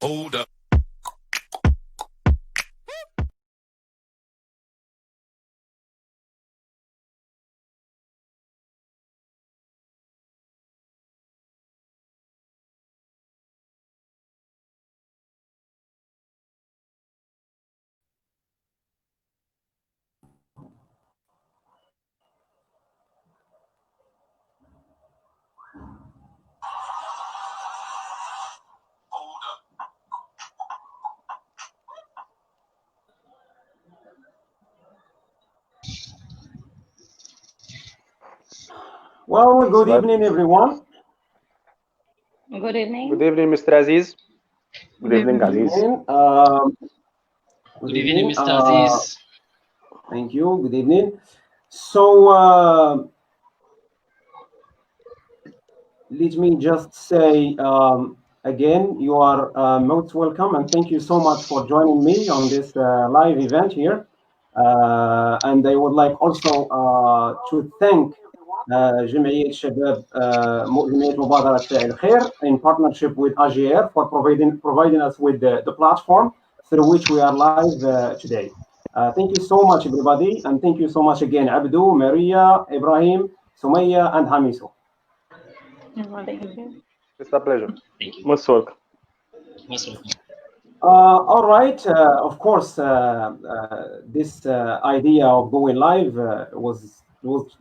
Hold up. Well, good evening, everyone. Good evening. Good evening, Mr. Aziz. Good evening, Aziz. Good evening, Mr. Aziz. Thank you. Good evening. So let me just say again, you are most welcome, and thank you so much for joining me on this live event here. And I would like also to thank جمعية شباب جمعية مبادرة فاعل خير in partnership with AZIZ for providing us with the platform through which we are live today. Thank you so much, everybody, and thank you so much again, Abdu, Maria, Ibrahim, Sumaya, and Hamiso. Thank you. It's a pleasure. Thank you. Most welcome. Most welcome. All right. Of course, this idea of going live was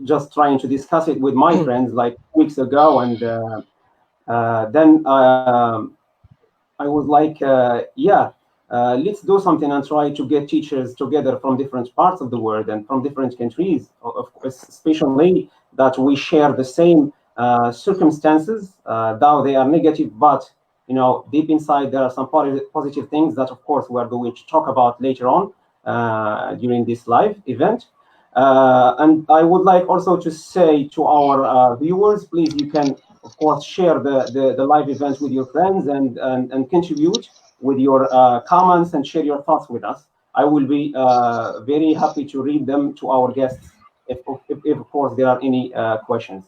just trying to discuss it with my friends like weeks ago, and then I was like, yeah, let's do something and try to get teachers together from different parts of the world and from different countries, of course, especially that we share the same circumstances, though they are negative, but you know, deep inside there are some positive things that, of course, we are going to talk about later on during this live event. And I would like also to say to our viewers, please, you can, of course, share the live event with your friends and contribute with your comments and share your thoughts with us. I will be very happy to read them to our guests if of course, there are any questions.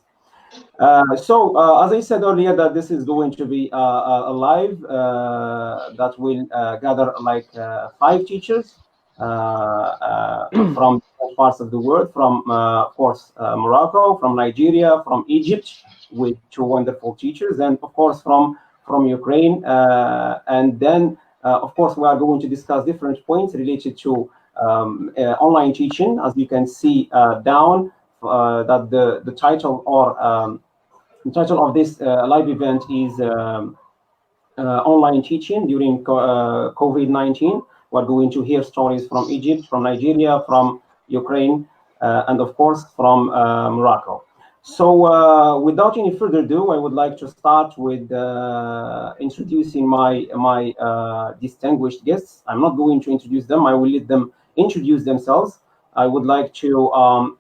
So, as I said earlier, that this is going to be a live that will gather like 5 teachers from different parts of the world, from, of course, Morocco, from Nigeria, from Egypt, with 2 wonderful teachers, and of course from Ukraine. And then, of course, we are going to discuss different points related to online teaching. As you can see down, that the title or the title of this live event is online teaching during COVID-19. We're going to hear stories from Egypt, from Nigeria, from Ukraine, and of course from Morocco. So without any further ado, I would like to start with introducing my distinguished guests. I'm not going to introduce them. I will let them introduce themselves. I would like to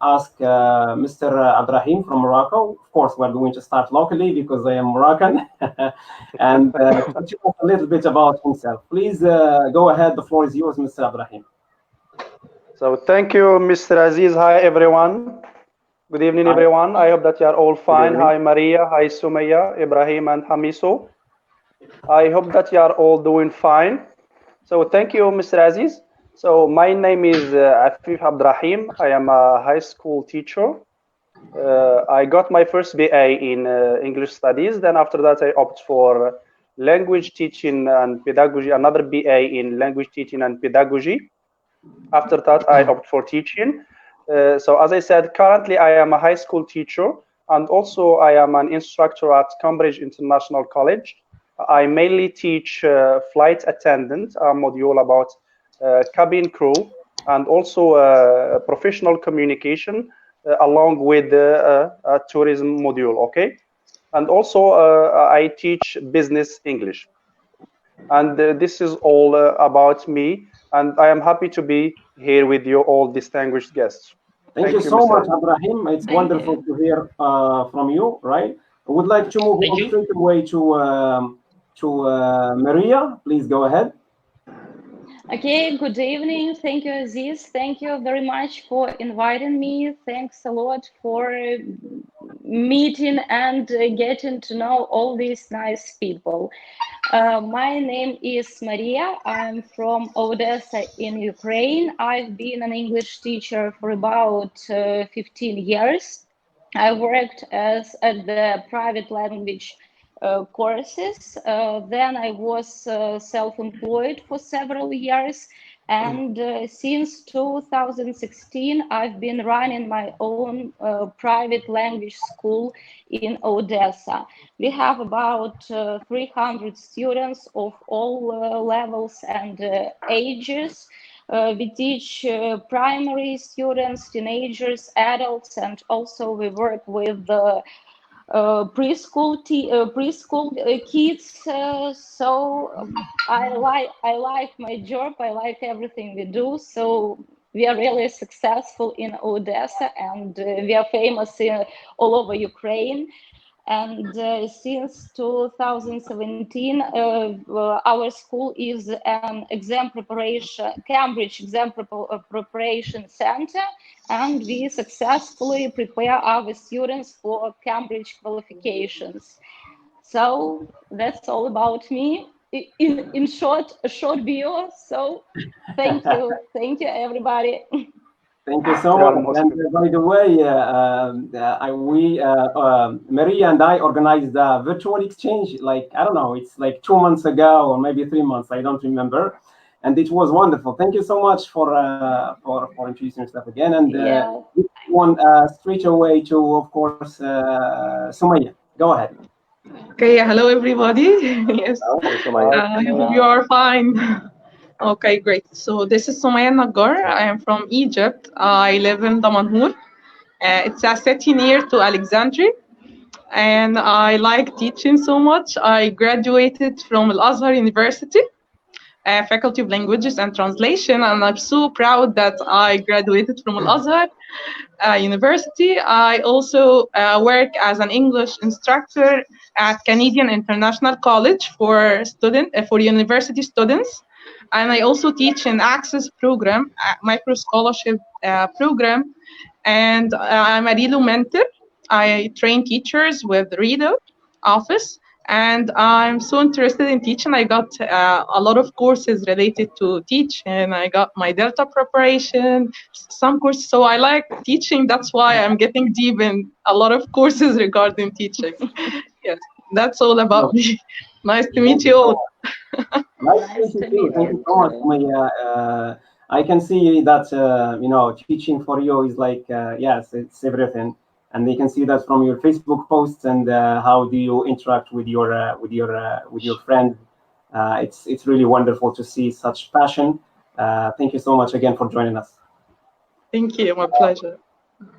ask Mr. Abdrahim from Morocco. Of course, we're going to start locally because I am Moroccan, and talk a little bit about himself. Please go ahead. The floor is yours, Mr. Abdrahim. So thank you, Mr. Aziz. Hi, everyone. Good evening, everyone. I hope that you are all fine. Hi, Maria. Hi, Sumaya, Ibrahim, and Hamiso. I hope that you are all doing fine. So thank you, Mr. Aziz. So my name is Afif Abdrahim. I am a high school teacher. I got my first BA in English studies. Then after that, I opted for language teaching and pedagogy, another BA in language teaching and pedagogy. After that, I opted for teaching. So as I said, currently I am a high school teacher, and also I am an instructor at Cambridge International College. I mainly teach flight attendant, a module about cabin crew, and also professional communication along with the tourism module, okay? And also I teach business English. And this is all about me, and I am happy to be here with you all distinguished guests. Thank you so much, Abdrahim. It's wonderful to hear from you, right? I would like to move on straight away to Maria. Please go ahead. Okay, good evening. Thank you, Aziz. Thank you very much for inviting me. Thanks a lot for meeting and getting to know all these nice people. My name is Maria. I'm from Odessa in Ukraine. I've been an English teacher for about 15 years. I worked at the private language courses. Then I was self-employed for several years. And since 2016, I've been running my own private language school in Odessa. We have about 300 students of all levels and ages. We teach primary students, teenagers, adults, and also we work with preschool kids. So I like my job. I like everything we do. So we are really successful in Odessa, and we are famous all over Ukraine. And since 2017, our school is an Cambridge exam preparation center, and we successfully prepare our students for Cambridge qualifications. So that's all about me. In short, a short video. So thank you everybody. Thank you so much. And by the way, Maria and I organized a virtual exchange. Like, I don't know, it's like 2 months ago or maybe 3 months. I don't remember. And it was wonderful. Thank you so much for introducing yourself again. And one straight away to, of course, Sumaya. Go ahead. Okay. Hello, everybody. Yes. I hope you are fine. Okay, great. So this is Sumaya Naggar. I am from Egypt. I live in Damanhur. It's a city near to Alexandria. And I like teaching so much. I graduated from Al-Azhar University, Faculty of Languages and Translation. And I'm so proud that I graduated from Al-Azhar University. I also work as an English instructor at Canadian International College for university students. And I also teach an Access program, micro scholarship program. And I'm a Reader mentor. I train teachers with Reader Office. And I'm so interested in teaching. I got a lot of courses related to teach, and I got my Delta preparation, some courses. So I like teaching. That's why I'm getting deep in a lot of courses regarding teaching. Yes, that's all about me. Nice to meet you all. Nice to meet you. Thank you so much, Maya. I can see that teaching for you is like yes, it's everything, and you can see that from your Facebook posts and how do you interact with your friend. It's really wonderful to see such passion. Thank you so much again for joining us. Thank you. My pleasure.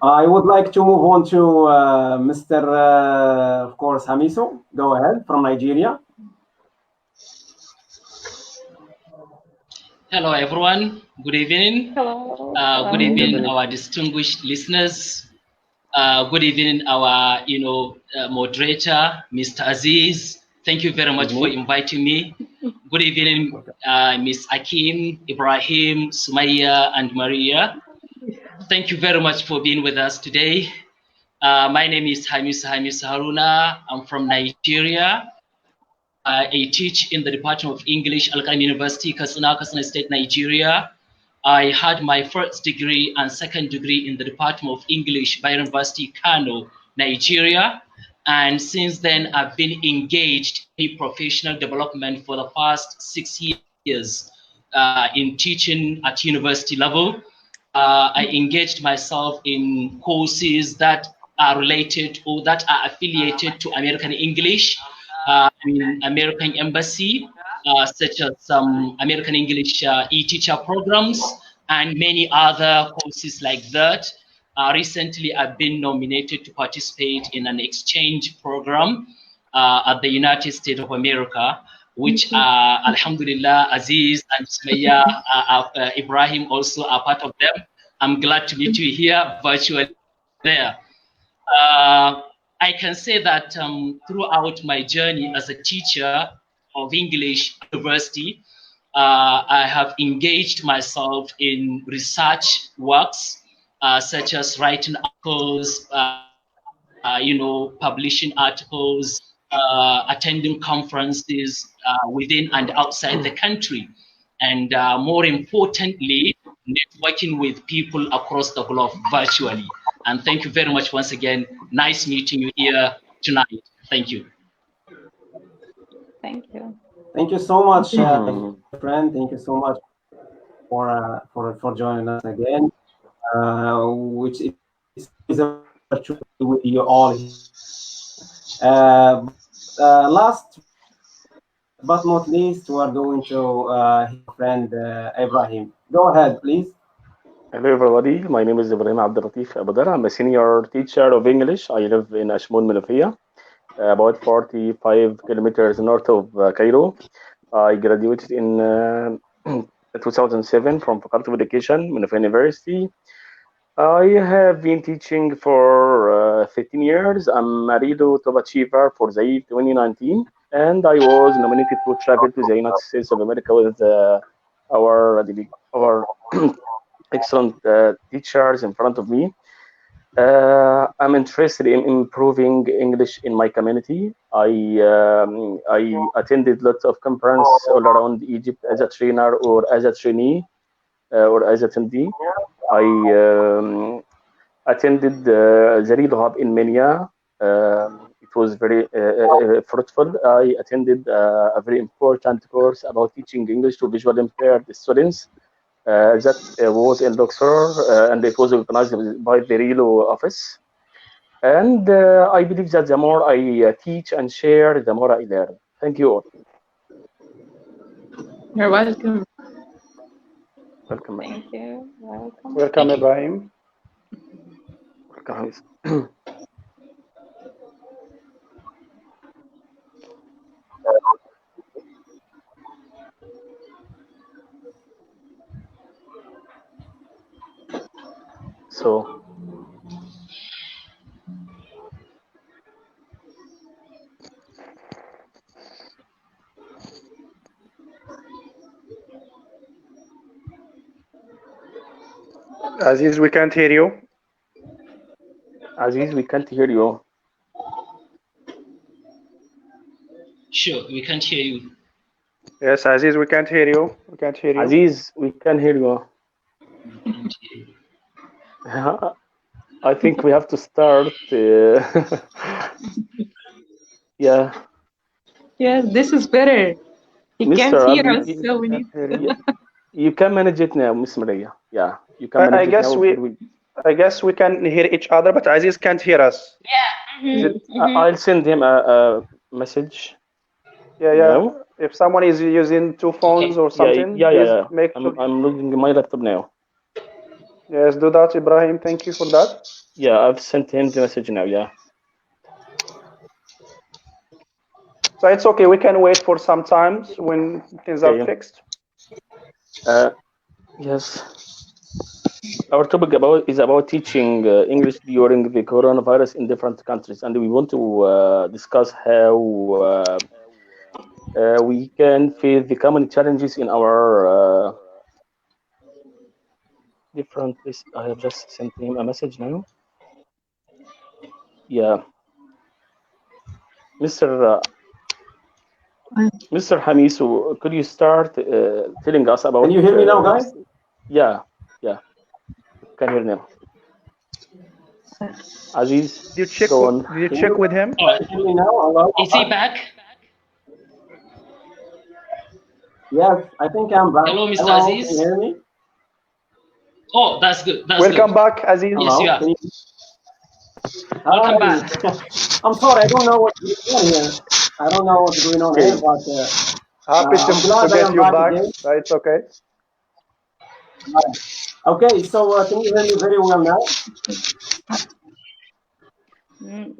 I would like to move on to Mr. Of course, Hamiso. Go ahead, from Nigeria. Hello, everyone. Good evening. Hello. Good evening, our distinguished listeners. Good evening, our moderator, Mr. Aziz. Thank you very much for inviting me. Good evening, Ms. Akim, Ibrahim, Sumaya, and Maria. Thank you very much for being with us today. My name is Hamis Haruna. I'm from Nigeria. I teach in the Department of English, Al-Qaim University, Katsina State, Nigeria. I had my first degree and second degree in the Department of English by University Kano, Nigeria. And since then, I've been engaged in professional development for the past 6 years in teaching at university level. I engaged myself in courses that are related or that are affiliated to American English, American Embassy, such as some American English e-teacher programs and many other courses like that. Recently, I've been nominated to participate in an exchange program at the United States of America, which Alhamdulillah, Aziz and Sumaya, Ibrahim also are part of them. I'm glad to meet you here virtually there. I can say that throughout my journey as a teacher of English university, I have engaged myself in research works, such as writing articles, publishing articles, attending conferences within and outside the country, and more importantly, networking with people across the globe virtually. And thank you very much once again. Nice meeting you here tonight. Thank you. Thank you. Thank you so much, friend. Thank you so much for joining us again, which is a virtual with you all. Last but not least, we are going to his friend Ibrahim. Go ahead, please. Hello, everybody. My name is Ibrahim Abdulatif Abadar. I'm a senior teacher of English. I live in Ashmoun, Menofia, about 45 kilometers north of Cairo. I graduated in 2007 from Faculty of Education, Menofia University. I have been teaching for 15 years. I'm married to Top Achiever for the year 2019, and I was nominated to travel to the United States of America with our excellent teachers in front of me. I'm interested in improving English in my community. I attended lots of conferences all around Egypt as a trainer or as a trainee or as a attendee. I attended the Real Hub in Mania. It was very fruitful. I attended a very important course about teaching English to visually impaired students. That was in Luxor, and it was organized by the Relo office. And I believe that the more I teach and share, the more I learn. Thank you all. You're welcome. Welcome. Thank you. Welcome. Welcome, Ibrahim. Welcome. So, Aziz, we can't hear you. Aziz, we can't hear you. Sure, we can't hear you. Yes, Aziz, we can't hear you. We can't hear you. Aziz, we can hear you. We can't hear you. I think we have to start. Yeah. Yes, this is better. He can't Mr. hear Abdi, us, so we need. You can manage it now, Miss Maria. Yeah, you can manage I it guess now. I guess we can hear each other, but Aziz can't hear us. Yeah. I'll send him a message. Yeah. Now. If someone is using two phones or something, yeah. make I'm looking at my laptop now. Yes, do that, Ibrahim. Thank you for that. Yeah, I've sent him the message now. Yeah. So it's okay. We can wait for some time when things are fixed. Yes. Our topic is about teaching English during the coronavirus in different countries, and we want to discuss how we can face the common challenges in our different places. I have just sent him a message now. Yeah. Mr. Hamisu, could you start telling us about? Can you hear me now, guys? Yeah. Can hear now. Aziz, did you check with him? Hear me now? Is he back? Yes, I think I'm back. Hello, Mr. Aziz. Can you hear me? Oh, that's good. Welcome back, Aziz. Yes, you are. Welcome back. I'm sorry, I don't know what's going on here. I don't know what's going on here, but happy to get you back. It's okay. Okay, so can you hear me very well now?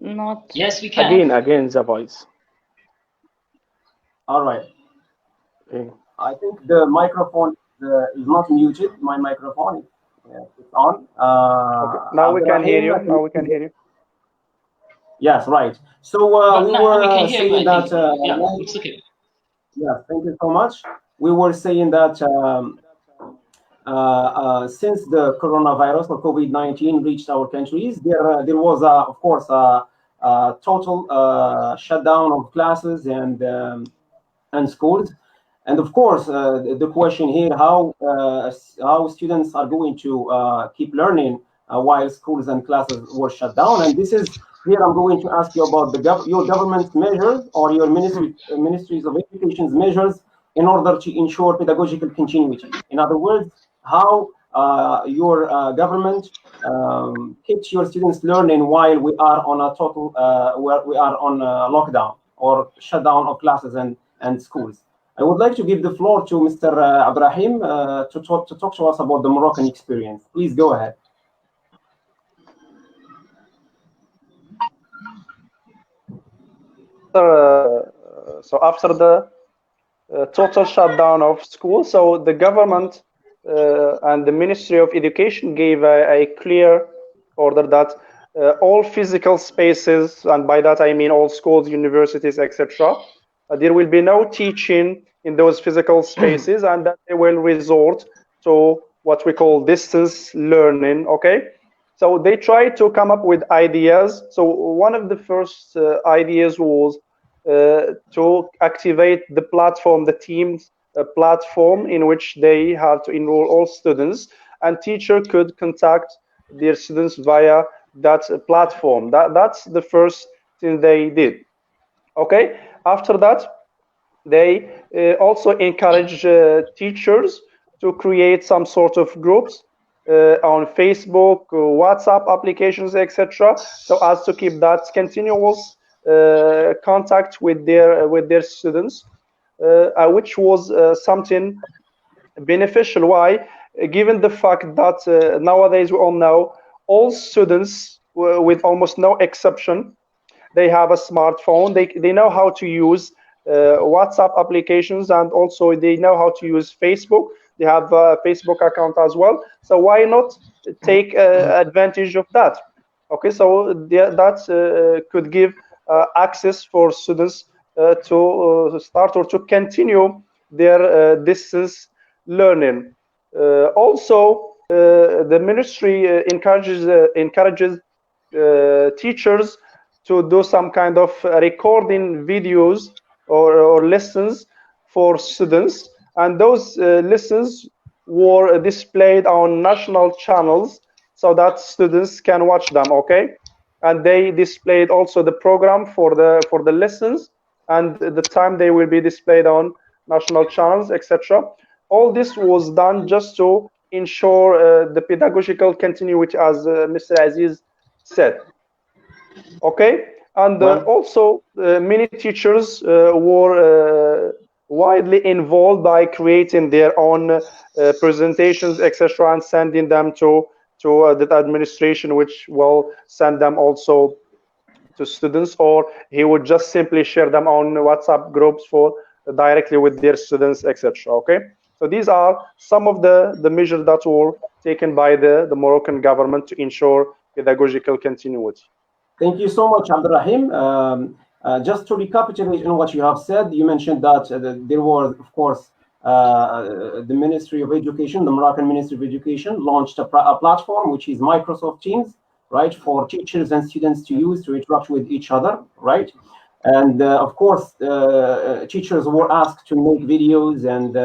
Not. Yes, we can. Again, the voice. All right. Okay. I think the microphone is not muted. My microphone is on. Okay. Now we can hear you. Yes, right. So we were saying that. Yeah, it's okay. Yeah, thank you so much. we were saying that since the coronavirus or COVID-19 reached our countries, there was, of course, a total shutdown of classes and schools. And of course, the question here, how students are going to keep learning while schools and classes were shut down. And this is, here I'm going to ask you about your government's measures or your ministries of education's measures in order to ensure pedagogical continuity. In other words, how your government keeps your students learning while we are on a total, where we are on lockdown or shutdown of classes and schools. I would like to give the floor to Mr. Abdrahim to talk to us about the Moroccan experience. Please go ahead. So after the total shutdown of schools, so the government and the Ministry of Education gave a clear order that all physical spaces, and by that I mean all schools, universities, etc., there will be no teaching in those physical spaces, and that they will resort to what we call distance learning. Okay, so they try to come up with ideas. So one of the first ideas was to activate the platform, the Teams platform, in which they have to enroll all students, and teacher could contact their students via that platform. That's the first thing they did. Okay, after that, they also encourage teachers to create some sort of groups on Facebook, WhatsApp applications, etc., so as to keep that continuous contact with their students, which was something beneficial. Why? Given the fact that nowadays we all know all students, with almost no exception, they have a smartphone. They know how to use WhatsApp applications, and also they know how to use Facebook. They have a Facebook account as well. So why not take advantage of that? Okay, so that could give access for students to start or to continue their distance learning. Also, the ministry encourages teachers to do some kind of recording videos or lessons for students, and those lessons were displayed on national channels so that students can watch them. Okay, and they displayed also the program for the lessons and the time they will be displayed on national channels, etc. All this was done just to ensure the pedagogical continuity, as Mr. Aziz said. Okay, and also many teachers were widely involved by creating their own presentations, etc., and sending them to the administration, which will send them also to students, or he would just simply share them on WhatsApp groups for directly with their students, etc. Okay, so these are some of the measures that were taken by the Moroccan government to ensure pedagogical continuity. Thank you so much, Abdrahim. Just to recapitulate on what you have said, you mentioned that there was, of course, the Ministry of Education, the Moroccan Ministry of Education, launched a platform which is Microsoft Teams, right, for teachers and students to use to interact with each other, right? And of course, teachers were asked to make videos and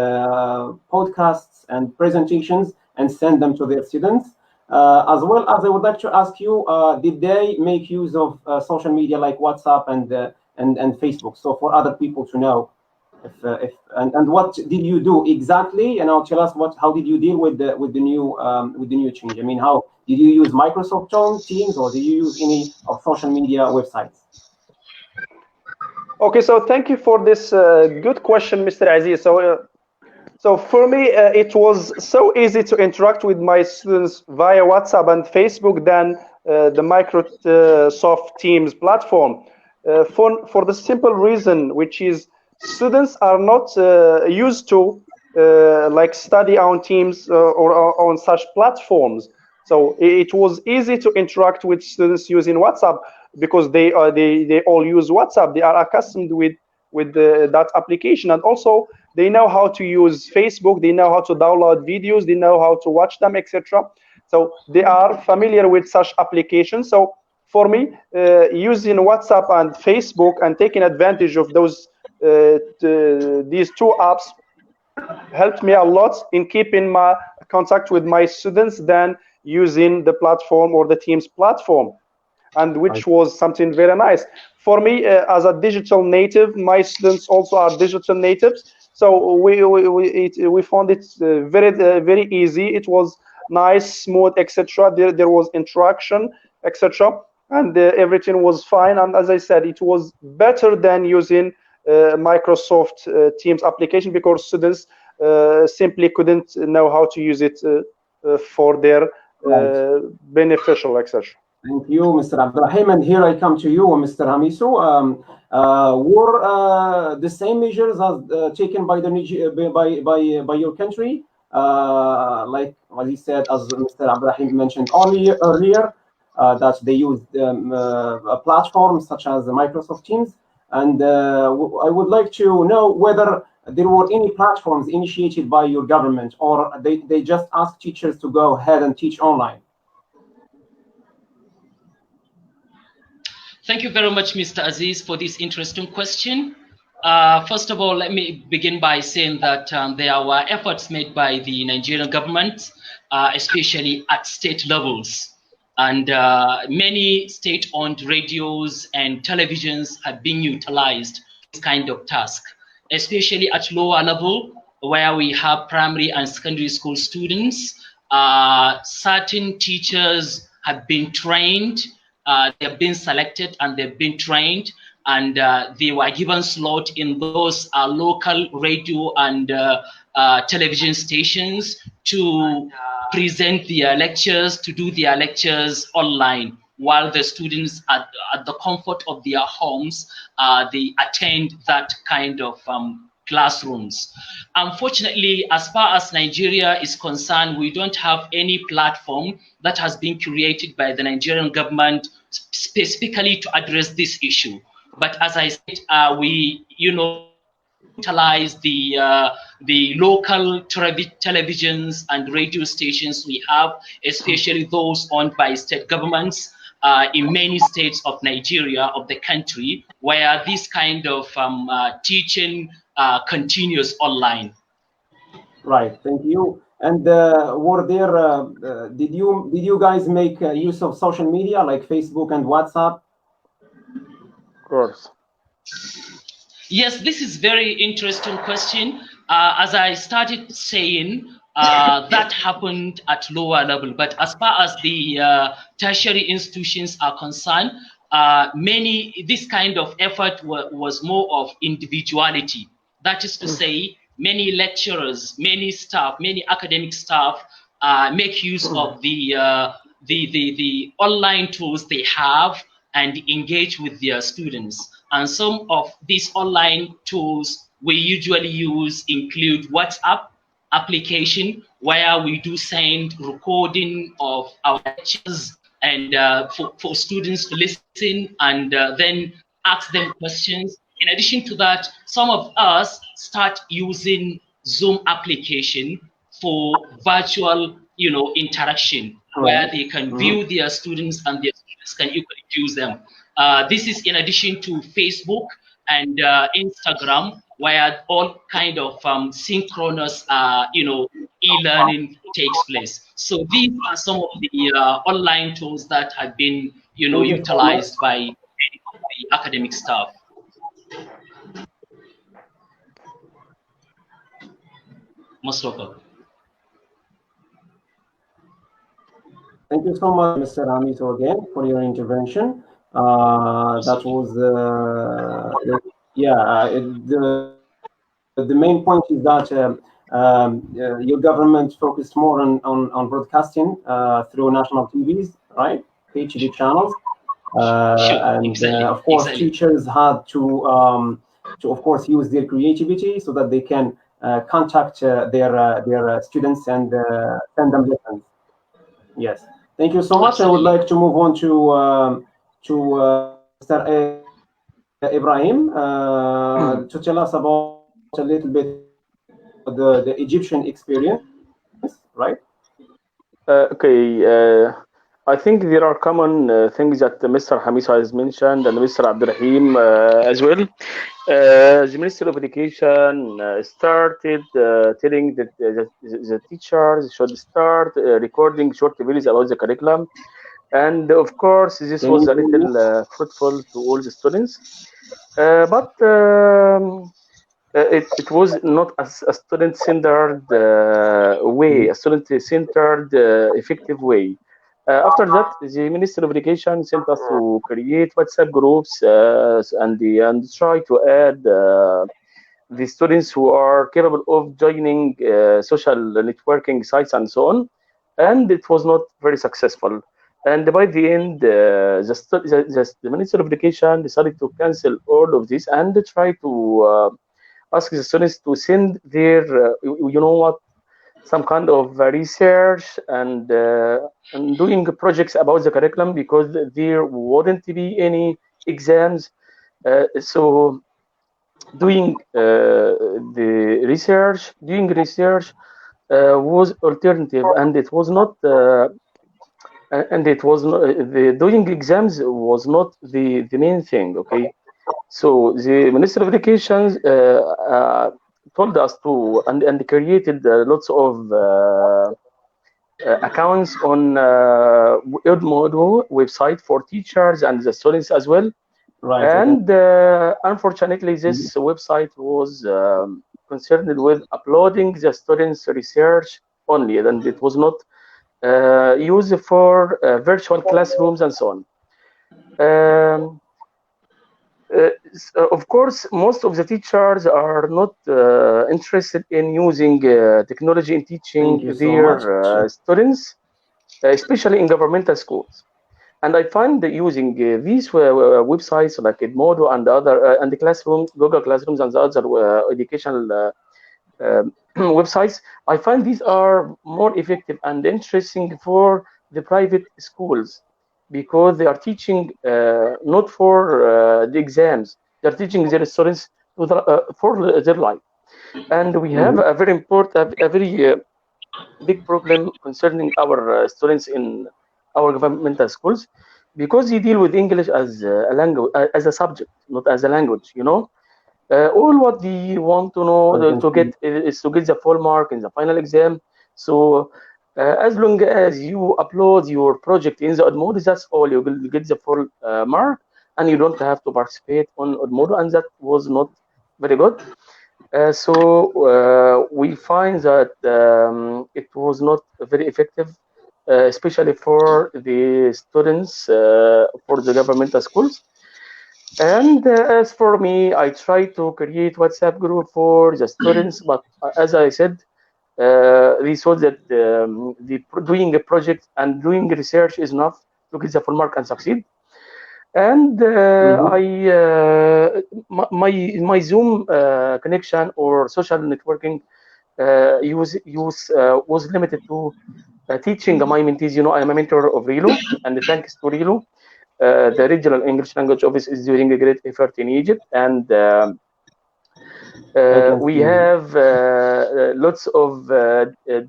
podcasts and presentations and send them to their students. As well as I would like to ask you, did they make use of social media like WhatsApp and Facebook? So for other people to know, and what did you do exactly? And now tell us how did you deal with the new change? I mean, how did you use Microsoft Teams, or did you use any of social media websites? Okay, so thank you for this good question, Mr. Aziz. So for me, it was so easy to interact with my students via WhatsApp and Facebook than the Microsoft Teams platform, for the simple reason, which is students are not used to like study on Teams or on such platforms. So it was easy to interact with students using WhatsApp because they all use WhatsApp. They are accustomed with that application, and also they know how to use Facebook, they know how to download videos, they know how to watch them, etc. So they are familiar with such applications. So for me, using WhatsApp and Facebook and taking advantage of those these two apps helped me a lot in keeping my contact with my students than using the platform or the Teams platform, and which was something very nice. For me, as a digital native, my students also are digital natives, so we found it very easy. It was nice, smooth, etc. There was interaction, etc. And everything was fine. And as I said, it was better than using Microsoft Teams application, because students simply couldn't know how to use it for their beneficial, etc. Thank you, Mr. Abdurrahim. And here I come to you, Mr. Hamisu. Were the same measures as taken by the by your country, like what he said, as Mr. Abdurrahim mentioned earlier, that they used a platform such as Microsoft Teams? And I would like to know whether there were any platforms initiated by your government, or they just asked teachers to go ahead and teach online. Thank you very much, Mr. Aziz, for this interesting question. First of all, let me begin by saying that there were efforts made by the Nigerian government, especially at state levels. And many state-owned radios and televisions have been utilized for this kind of task, especially at lower level, where we have primary and secondary school students. Certain teachers have been trained, they have been selected and they've been trained, and they were given slot in those local radio and television stations to present their lectures, to do their lectures online, while the students at the comfort of their homes, they attend that kind of classrooms. Unfortunately, as far as Nigeria is concerned, we don't have any platform that has been created by the Nigerian government specifically to address this issue. But as I said, we, utilize the local televisions and radio stations we have, especially those owned by state governments in many states of Nigeria, of the country, where this kind of teaching continues online. Right, thank you. And were there? Did you guys make use of social media like Facebook and WhatsApp? Of course. Yes, this is very interesting question. As I started saying, that happened at lower level, but as far as the tertiary institutions are concerned, this kind of effort was more of individuality. That is to say, many lecturers, many staff, many academic staff make use of the online tools they have and engage with their students. And some of these online tools we usually use include WhatsApp application, where we do send recording of our lectures and for students to listen and then ask them questions. In addition to that, some of us start using Zoom application for virtual, interaction, where they can view their students and their students can equally use them. This is in addition to Facebook and Instagram, where all kind of synchronous, e-learning takes place. So these are some of the online tools that have been, utilized by the academic staff. Most welcome. Thank you so much, Mr. Amito, again, for your intervention. That was, the main point is that your government focused more on broadcasting through national TVs, right? HD channels. Of course, teachers had to of course, use their creativity so that they can contact their students and send them lessons. Yes. Thank you so much. I would like to move on to Mr. Ibrahim to tell us about a little bit the Egyptian experience, right? Okay. I think there are common things that Mr. Hamisa has mentioned and Mr. Abdurrahim as well. The Ministry of Education started telling that the teachers should start recording short videos about the curriculum. And of course, this was a little fruitful to all the students. But it was not a student-centered way, a student-centered effective way. After that, the Ministry of Education sent us to create WhatsApp groups and try to add the students who are capable of joining social networking sites and so on. And it was not very successful. And by the end, the Ministry of Education decided to cancel all of this and try to ask the students to send their, you know what, some kind of research and doing projects about the curriculum, because there wouldn't be any exams. So doing the research, doing research was alternative, and it was not. And it was not, the doing exams was not the main thing. Okay, so the Ministry of Education told us to and created lots of accounts on Edmodo website for teachers and the students as well. Right. And unfortunately, this website was concerned with uploading the students' research only, and it was not used for virtual classrooms and so on. Of course, most of the teachers are not interested in using technology in teaching their students, especially in governmental schools. And I find that using these websites like Edmodo and other and the classroom, Google Classrooms and the other educational websites, I find these are more effective and interesting for the private schools, because they are teaching not for the exams, they're teaching their students for their life. And we have a very important, a very big problem concerning our students in our governmental schools, because they deal with English as a language, as a subject, not as a language. You know, all what they want to know to get is to get the full mark in the final exam. So as long as you upload your project in the Edmodo, that's all. You will get the full mark, and you don't have to participate on Edmodo, and that was not very good. So we find that it was not very effective, especially for the students for the governmental schools. And as for me, I try to create WhatsApp group for the students, but as I said, we saw that doing a project and doing research is enough to get the full mark and succeed. And my Zoom connection or social networking use was limited to teaching my mentees. You know, I am a mentor of Rilo, and thanks to Rilo, the regional English language office is doing a great effort in Egypt, and we have lots of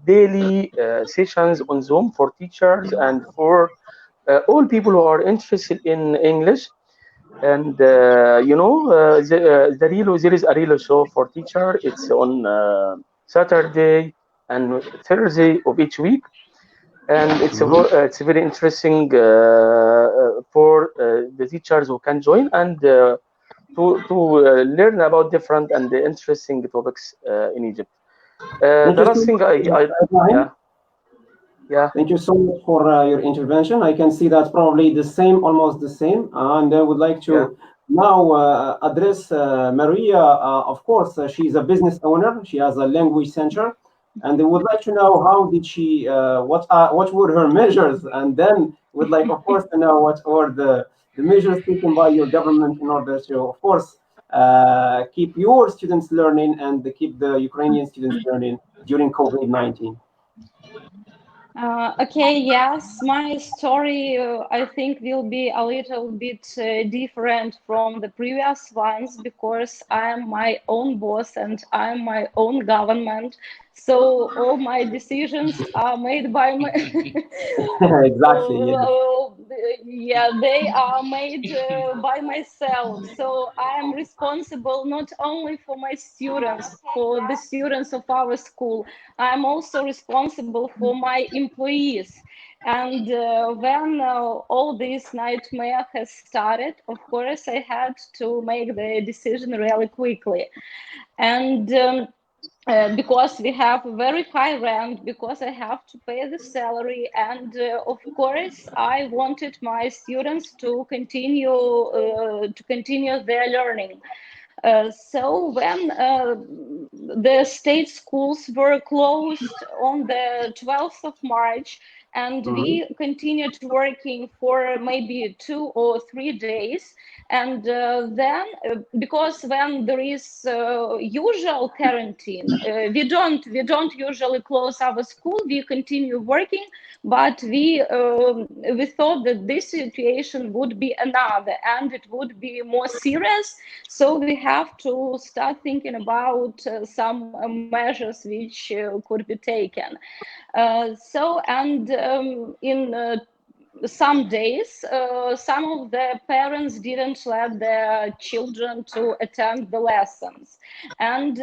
daily sessions on Zoom for teachers and for all people who are interested in English. And you know, the Rilo, there is a Rilo show for teacher. It's on Saturday and Thursday of each week, and it's it's very interesting for the teachers who can join and to learn about different and interesting topics in Egypt. The last thing yeah. Thank you so much for your intervention. I can see that's probably the same, almost the same. And I would like to now address Maria. Of course, she's a business owner. She has a language center. And I would like to know how did she, what were her measures? And then would like, of course, to know what were the measures taken by your government in order to, of course, keep your students learning and keep the Ukrainian students learning during COVID-19. Okay, yes, my story I think will be a little bit different from the previous ones because I am my own boss and I am my own government. So all my decisions are made by me. Exactly. Yes. Yeah, they are made by myself. So I am responsible not only for my students, for the students of our school. I'm also responsible for my employees. And when all this nightmare has started, of course, I had to make the decision really quickly. And because we have a very high rent, because I have to pay the salary, and of course, I wanted my students to continue their learning. So when the state schools were closed on the 12th of March, and we continued working for maybe 2 or 3 days, and then because when there is usual quarantine, we don't usually close our school, we continue working, but we thought that this situation would be another and it would be more serious, so we have to start thinking about some measures which could be taken. In some days, some of the parents didn't let their children to attend the lessons. And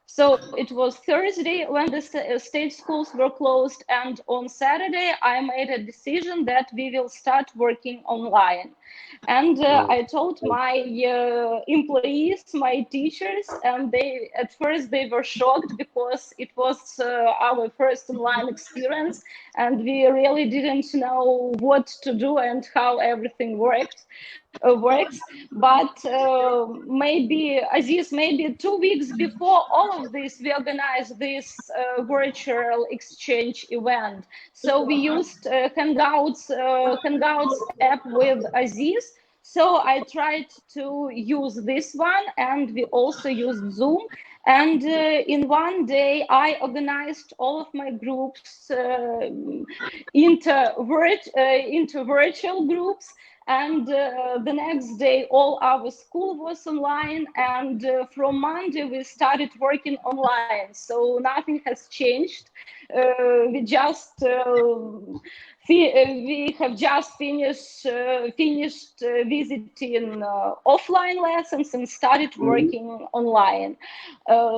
so it was Thursday when the state schools were closed. And on Saturday, I made a decision that we will start working online. And I told my employees, my teachers, and at first they were shocked because it was our first online experience and we really didn't know what to do and how everything works. But maybe, Aziz, maybe 2 weeks before all of this, we organized this virtual exchange event. So we used Hangouts app with Aziz. So I tried to use this one, and we also used Zoom. And in one day, I organized all of my groups into virtual groups. And the next day, all our school was online. And from Monday, we started working online. So nothing has changed. We have just finished visiting offline lessons and started working online.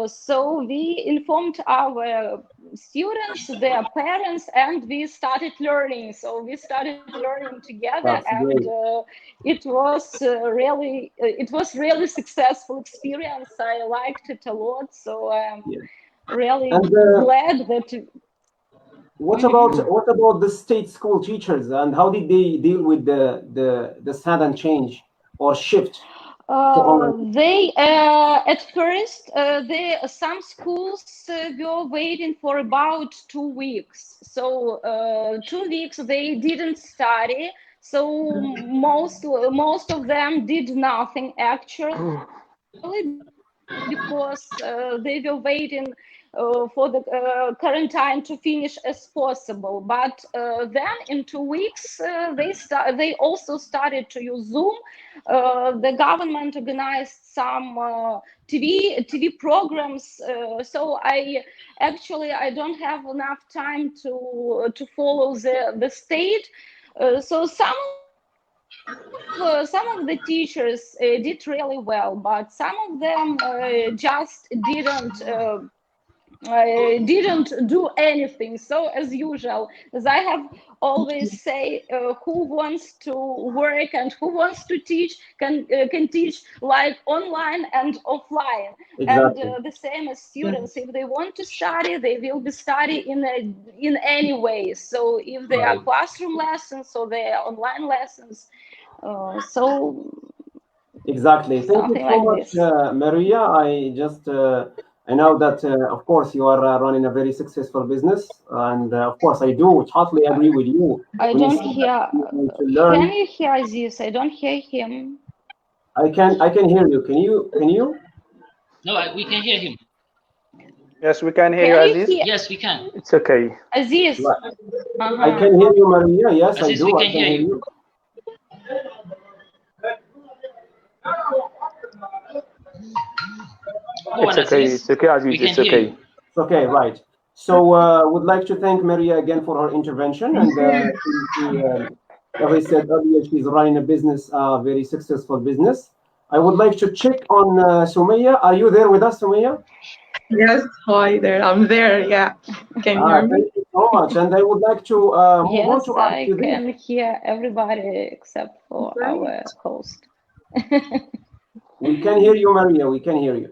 So we informed our students, their parents, and we started learning. So we started learning together. That's great. It was really successful experience. I liked it a lot. So I'm really glad that. What about the state school teachers, and how did they deal with the sudden change or shift? They at first some schools were waiting for about 2 weeks. So 2 weeks they didn't study. So most of them did nothing actually because they were waiting for the quarantine to finish as possible. But then in 2 weeks, they also started to use Zoom. The government organized some TV programs. So I don't have enough time to follow the state. So some of the teachers did really well, but some of them just didn't do anything. So as usual, as I have always say, who wants to work and who wants to teach can teach like online and offline. Exactly. And the same as students, if they want to study, they will be studying in any way. So if they are classroom lessons or they are online lessons, exactly. Thank you so much, Maria. I know that, of course, you are running a very successful business, and of course, I do totally agree with you. I don't hear. Can you hear this? I don't hear him. I can hear you. Can you? No, we can hear him. Yes, we can hear you, Aziz. Yes, we can. It's okay. Aziz. I can hear you, Maria. Yes, Aziz, I do. we I can hear you. Oh, It's okay. It's okay, Aziz. It's okay. It's okay, right. So would like to thank Maria again for her intervention. And as I said earlier, she's running a business, very successful business. I would like to check on Sumaya. Are you there with us, Sumaya? Yes, hi there. I'm there. Yeah. Can you hear me? Thank you so much. And I would like to move on yes, to ask I you this. can hear everybody except for our host. We can hear you, Maria. We can hear you.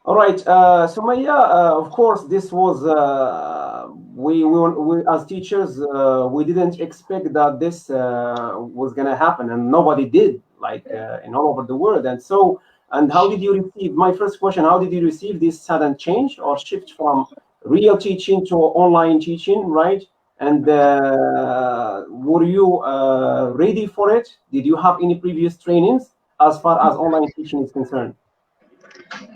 All right, Sumaya, of course, this was, we as teachers, we didn't expect that this was going to happen, and nobody did, like in all over the world. And so, and how did you receive, my first question, how did you receive this sudden change or shift from real teaching to online teaching, right? And were you ready for it? Did you have any previous trainings as far as online teaching is concerned?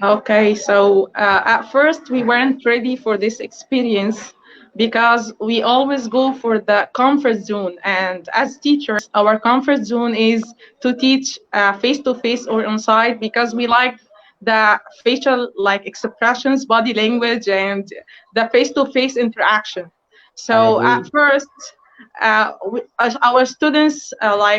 Okay, so at first we weren't ready for this experience because we always go for the comfort zone. And as teachers, our comfort zone is to teach face-to-face or on-site because we like the facial expressions, body language, and the face-to-face interaction. So at first, our students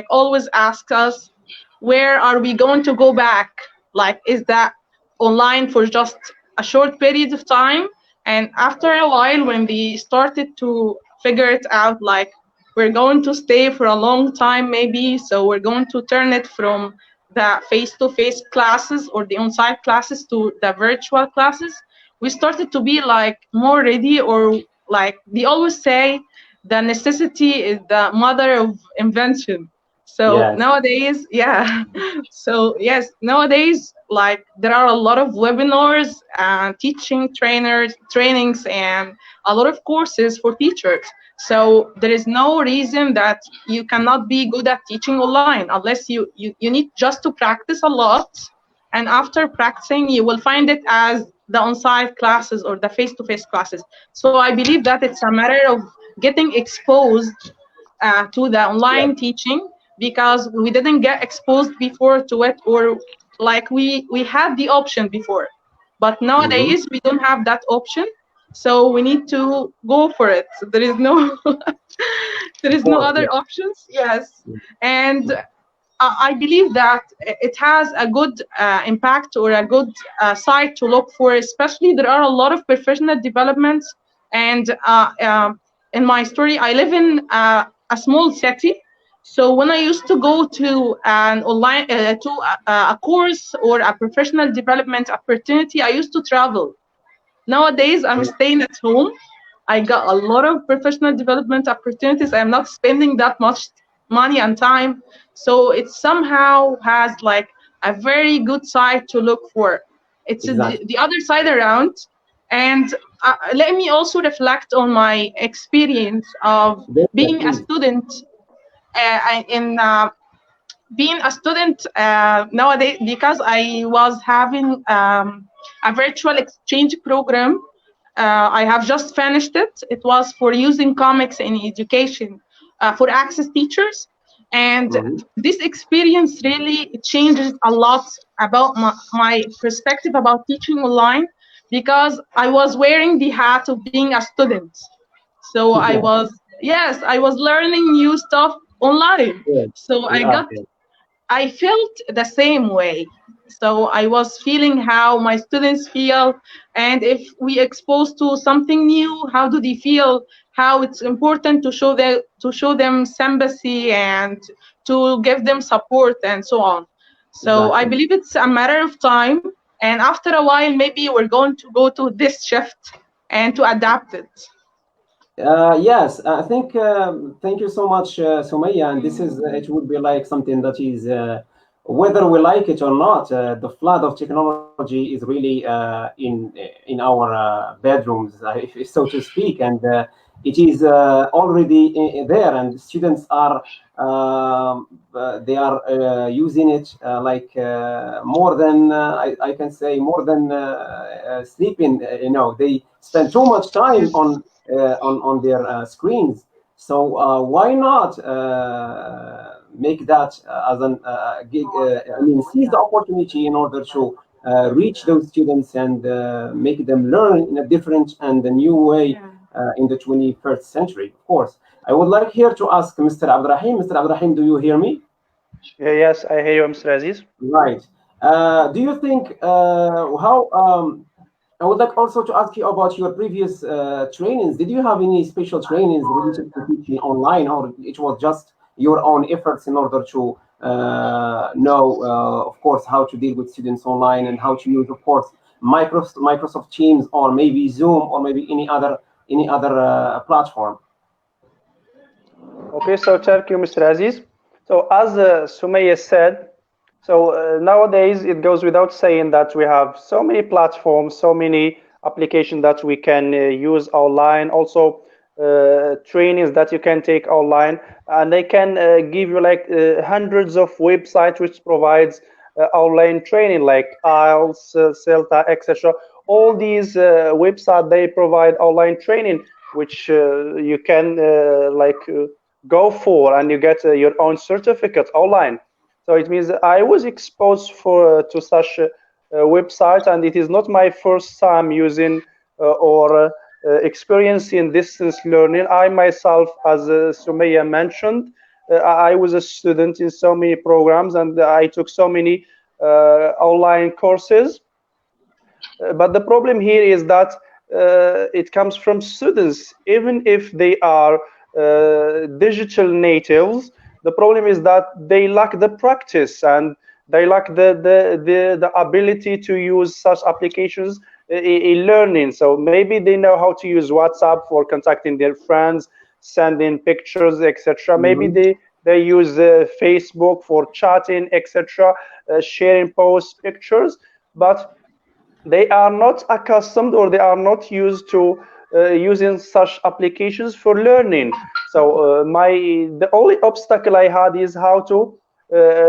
always ask us, where are we going to go back? Like, is that online for just a short period of time? And after a while, when they started to figure it out, like, we're going to stay for a long time maybe, so we're going to turn it from the face-to-face classes or the on-site classes to the virtual classes, we started to be like more ready, or like they always say, the necessity is the mother of invention. So nowadays, so yes, nowadays, like, there are a lot of webinars and teaching trainings and a lot of courses for teachers. So there is no reason that you cannot be good at teaching online unless you need just to practice a lot. And after practicing, you will find it as the on-site classes or the face-to-face classes. So I believe that it's a matter of getting exposed to the online teaching, because we didn't get exposed before to it, or like we had the option before, but nowadays we don't have that option, so we need to go for it. So there is no there is no other options. Yes. And I believe that it has a good impact, or a good site to look for, especially there are a lot of professional developments. And in my story, I live in a small city. So when I used to go to an online, to a course or a professional development opportunity, I used to travel. Nowadays, I'm staying at home. I got a lot of professional development opportunities. I'm not spending that much money and time. So it somehow has like a very good side to look for. It's the other side around. And let me also reflect on my experience of being a student being a student nowadays, because I was having a virtual exchange program. I have just finished it. It was for using comics in education for access teachers. And this experience really changes a lot about my perspective about teaching online, because I was wearing the hat of being a student. So I was learning new stuff online. So I felt the same way. So I was feeling how my students feel, and if we exposed to something new, how do they feel? How it's important to show them sympathy and to give them support and so on. So I believe it's a matter of time, and after a while, maybe we're going to go to this shift and to adapt it. Yes, I think, thank you so much, Sumaya. And this is, it would be like something that is, whether we like it or not, the flood of technology is really in our bedrooms, so to speak. And it is already there, and students are they are using it like more than I can say more than sleeping. You know, they spend too much time on their screens. So why not make that as an I mean, seize the opportunity in order to reach those students and make them learn in a different and a new way in the 21st century, of course. I would like here to ask Mr. Abdurrahim. Mr. Abdurrahim, do you hear me? Yes, I hear you, Mr. Aziz. Right. Do you think how I would like also to ask you about your previous trainings. Did you have any special trainings related to teaching online, or it was just your own efforts in order to know, of course, how to deal with students online and how to use, of course, Microsoft Teams or maybe Zoom or maybe any other platform? Okay, so thank you, Mr. Aziz. So as Sumaya said, so nowadays it goes without saying that we have so many platforms, so many applications that we can use online. Also, trainings that you can take online, and they can give you like hundreds of websites which provides online training like IELTS, CELTA, etc. All these websites, they provide online training which you can go for, and you get your own certificate online. So it means I was exposed to such websites, and it is not my first time using or experiencing distance learning. I myself, as Sumaya mentioned, I was a student in so many programs, and I took so many online courses. But the problem here is that it comes from students, even if they are digital natives. The problem is that they lack the practice, and they lack the ability to use such applications in learning. So maybe they know how to use WhatsApp for contacting their friends, sending pictures, etc. Maybe they use Facebook for chatting, etc., sharing posts, pictures, but they are not accustomed, or they are not used to using such applications for learning. So the only obstacle I had is how to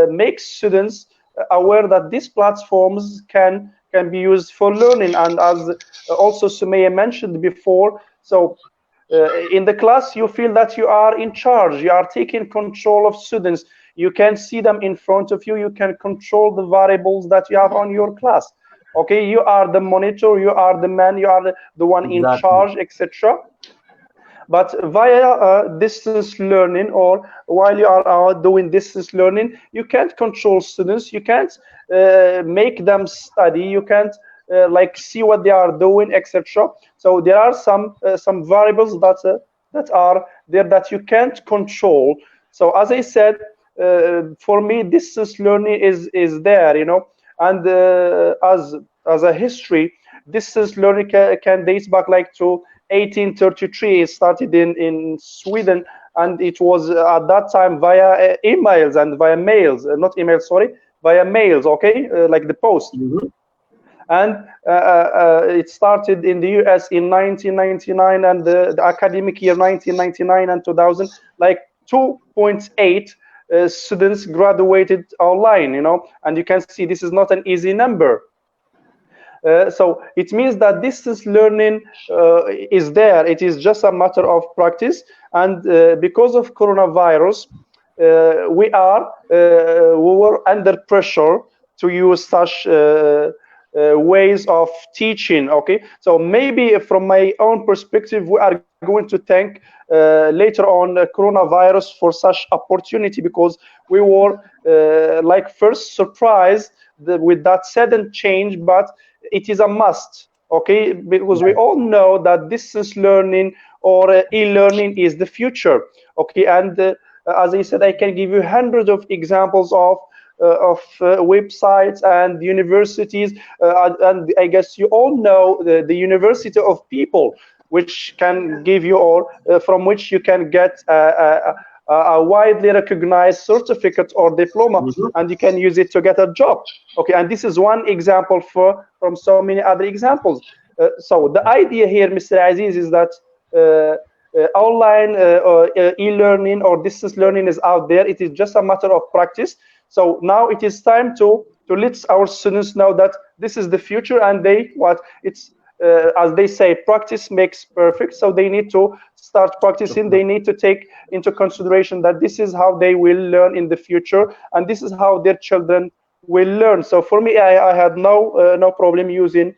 make students aware that these platforms can be used for learning. And as also Sumaya mentioned before, so in the class you feel that you are in charge, you are taking control of students, you can see them in front of you, you can control the variables that you have on your class. Okay, you are the monitor, you are the man, you are the one in charge, etc. But via distance learning, or while you are doing distance learning, you can't control students, you can't make them study, you can't like see what they are doing, etc. So there are some variables that are there that you can't control. So as I said, for me, distance learning is there, you know. And as a history, distance learning can date back like to 1833. It started in Sweden, and it was at that time via emails and via mails, not emails, sorry, via mails, okay, like the post. And it started in the US in 1999, and the academic year 1999 and 2000, like 2.8 students graduated online, you know. And you can see this is not an easy number. So it means that distance learning is there. It is just a matter of practice. And because of coronavirus, we were under pressure to use such ways of teaching. Okay, so maybe from my own perspective, we are going to thank later on coronavirus for such opportunity, because we were like first surprised with that sudden change, but it is a must. Okay, because we all know that distance learning or e-learning is the future. Okay, and as I said, I can give you hundreds of examples of websites and universities, and I guess you all know the University of People, which can give you, or from which you can get a widely recognized certificate or diploma, and you can use it to get a job. Okay, and this is one example from so many other examples. So the idea here, Mr. Aziz, is that online e-learning or distance learning is out there. It is just a matter of practice. So now it is time to let our students know that this is the future, and as they say, practice makes perfect. So they need to start practicing. They need to take into consideration that this is how they will learn in the future, and this is how their children will learn. So for me, I had no problem using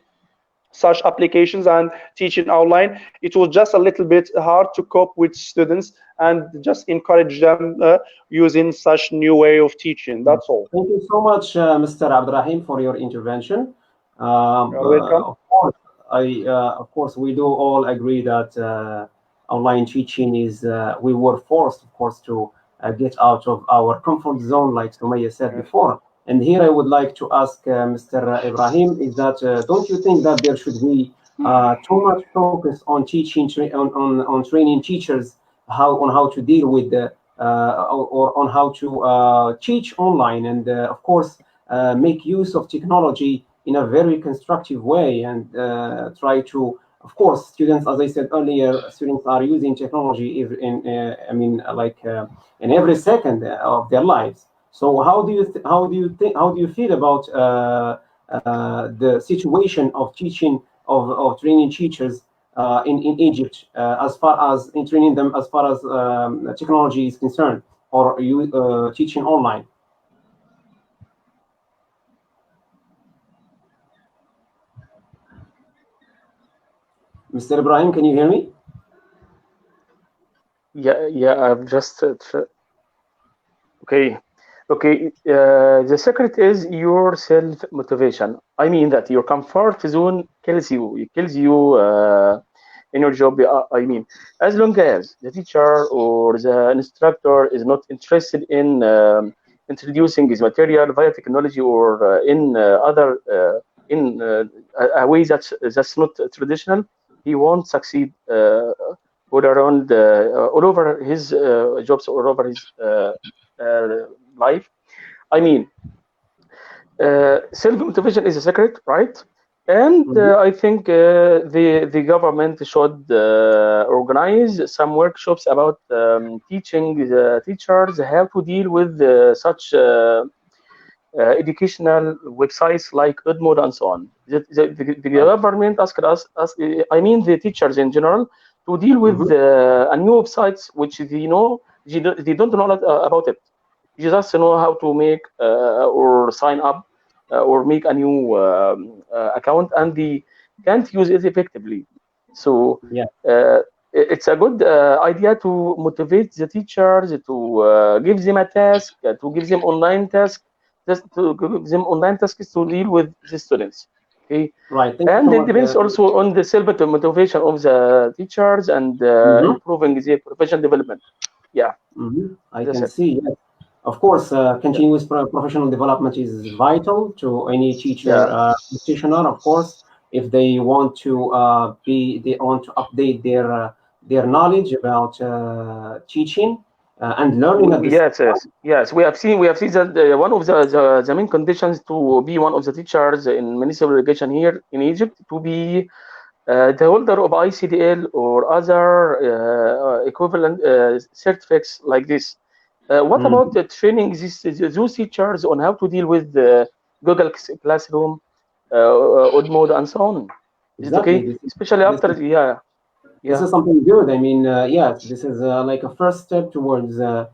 such applications and teaching online. It was just a little bit hard to cope with students and just encourage them using such new way of teaching. That's all. Thank you so much, Mr. Abdurrahim, for your intervention. You're welcome. Of course, we do all agree that online teaching is, we were forced, of course, to get out of our comfort zone, like Sumaya said before. And here I would like to ask Mr. Ibrahim, is that don't you think that there should be too much focus on teaching, on training teachers on how to deal with the or on how to teach online, and of course make use of technology in a very constructive way, and try to, of course, students, as I said earlier, students are using technology in every second of their lives. So how do you feel about the situation of teaching of training teachers in Egypt as far as in training them as far as technology is concerned, or you teaching online? Mr. Ibrahim, can you hear me? Yeah, I've just okay. The secret is your self motivation. I mean that your comfort zone kills you. It kills you in your job. I mean, as long as the teacher or the instructor is not interested in introducing his material via technology or in a way that's not traditional, he won't succeed all around all over his jobs, all over his life. I mean, self-motivation is a secret, right? And I think the government should organize some workshops about teaching the teachers how to deal with such educational websites like Udmode and so on. The government asked us, I mean the teachers in general, to deal with a new websites which they don't know about it. You just know how to make or sign up or make a new account, and they can't use it effectively. So it's a good idea to motivate the teachers, to give them a task, to give them online tasks, just to give them online tasks to deal with the students. Okay, right. And it depends also on the self-motivation of the teachers and improving their professional development. Yeah, I can see. Yes. Of course, continuous professional development is vital to any teacher practitioner. Of course, if they want to update their knowledge about teaching and learning. Yes. We have seen that one of the main conditions to be one of the teachers in municipal education here in Egypt to be the holder of ICDL or other equivalent certificates like this. What about training those teachers on how to deal with Google Classroom, Udmode, and so on? Is it okay? Especially after, This is something good. I mean, yes, this is like a first step towards the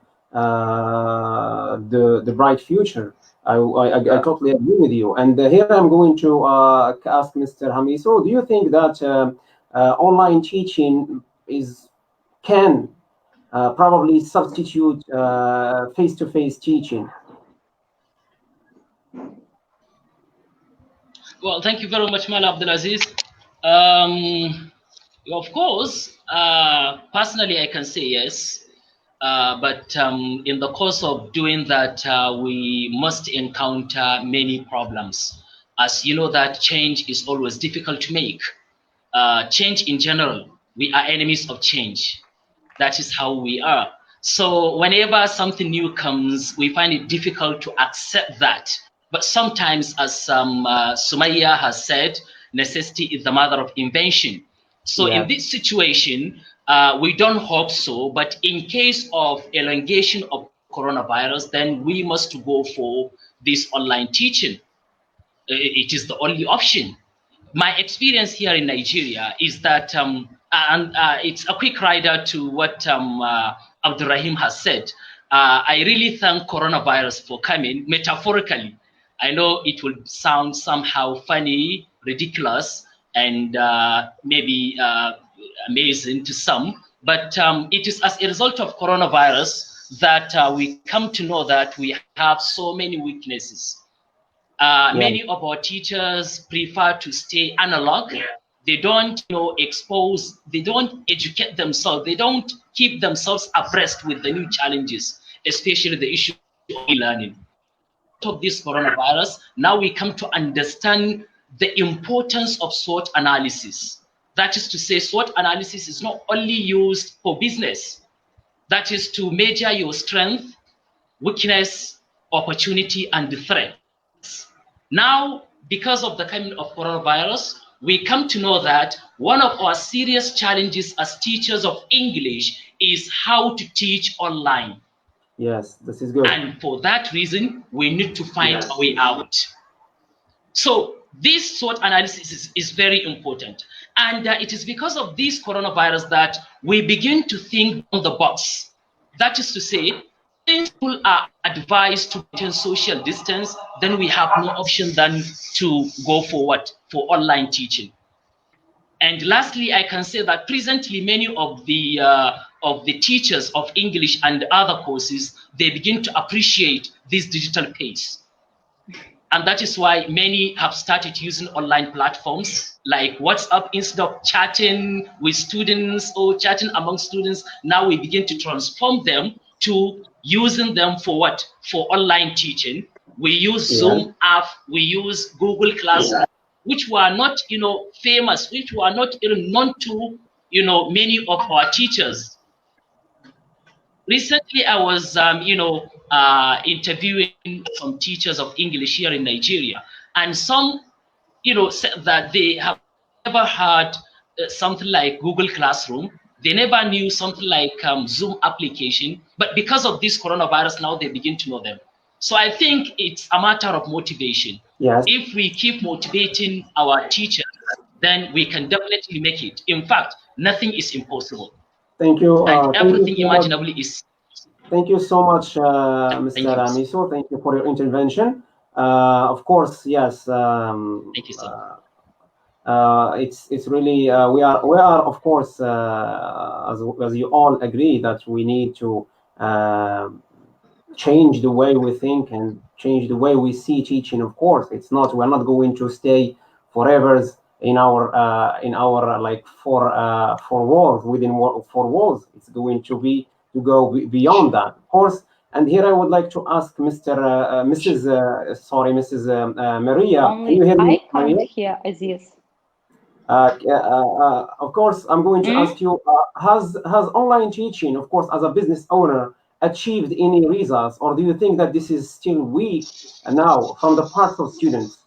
bright future. I totally agree with you. And here I'm going to ask Mr. Hamiso, do you think that online teaching can probably substitute face-to-face teaching? Well, thank you very much, Mala Abdulaziz. Of course, personally, I can say yes. But in the course of doing that, we must encounter many problems. As you know, that change is always difficult to make. Change in general, we are enemies of change. That is how we are. So whenever something new comes, we find it difficult to accept that. But sometimes, as Sumaya has said, necessity is the mother of invention. So in this situation, We don't hope so, but in case of elongation of coronavirus, then we must go for this online teaching. It is the only option. My experience here in Nigeria is that, it's a quick rider to what Abdurrahim has said. I really thank coronavirus for coming, metaphorically. I know it will sound somehow funny, ridiculous, and maybe amazing to some, but it is as a result of coronavirus that we come to know that we have so many weaknesses. Many of our teachers prefer to stay analog. They don't, expose, they don't educate themselves, they don't keep themselves abreast with the new challenges, especially the issue of e-learning. Of this coronavirus, now we come to understand the importance of SWOT analysis. That is to say, SWOT analysis is not only used for business. That is to measure your strength, weakness, opportunity, and the threat. Now, because of the coming of coronavirus, we come to know that one of our serious challenges as teachers of English is how to teach online. Yes, this is good. And for that reason, we need to find a way out. So this SWOT analysis is very important. And it is because of this coronavirus that we begin to think on the box. That is to say, since people are advised to maintain social distance, then we have no option than to go for what? For online teaching. And lastly, I can say that presently many of the teachers of English and other courses, they begin to appreciate this digital pace. And that is why many have started using online platforms like WhatsApp. Instead of chatting with students or chatting among students, now we begin to transform them to using them for what? For online teaching. We use Zoom app, we use Google Classroom, which were not, famous, which were not even known to, many of our teachers. Recently, I was, interviewing some teachers of English here in Nigeria, and some, said that they have never heard something like Google Classroom. They never knew something like Zoom application, but because of this coronavirus, now they begin to know them. So I think it's a matter of motivation. Yes. If we keep motivating our teachers, then we can definitely make it. In fact, nothing is impossible. Thank you. And everything imaginably is. Thank you so much, Mr. Amiso. Thank you for your intervention. Of course, yes. Thank you, sir. It's really we are of course as you all agree that we need to change the way we think and change the way we see teaching. Of course, we're not going to stay forever in our like four walls, within four walls. It's going to go beyond that, of course. And here I would like to ask Mrs. Maria. Only can you hear me, I can't Maria? hear Aziz. Of course, I'm going to ask you, has online teaching, of course, as a business owner, achieved any results, or do you think that this is still weak now from the parts of students?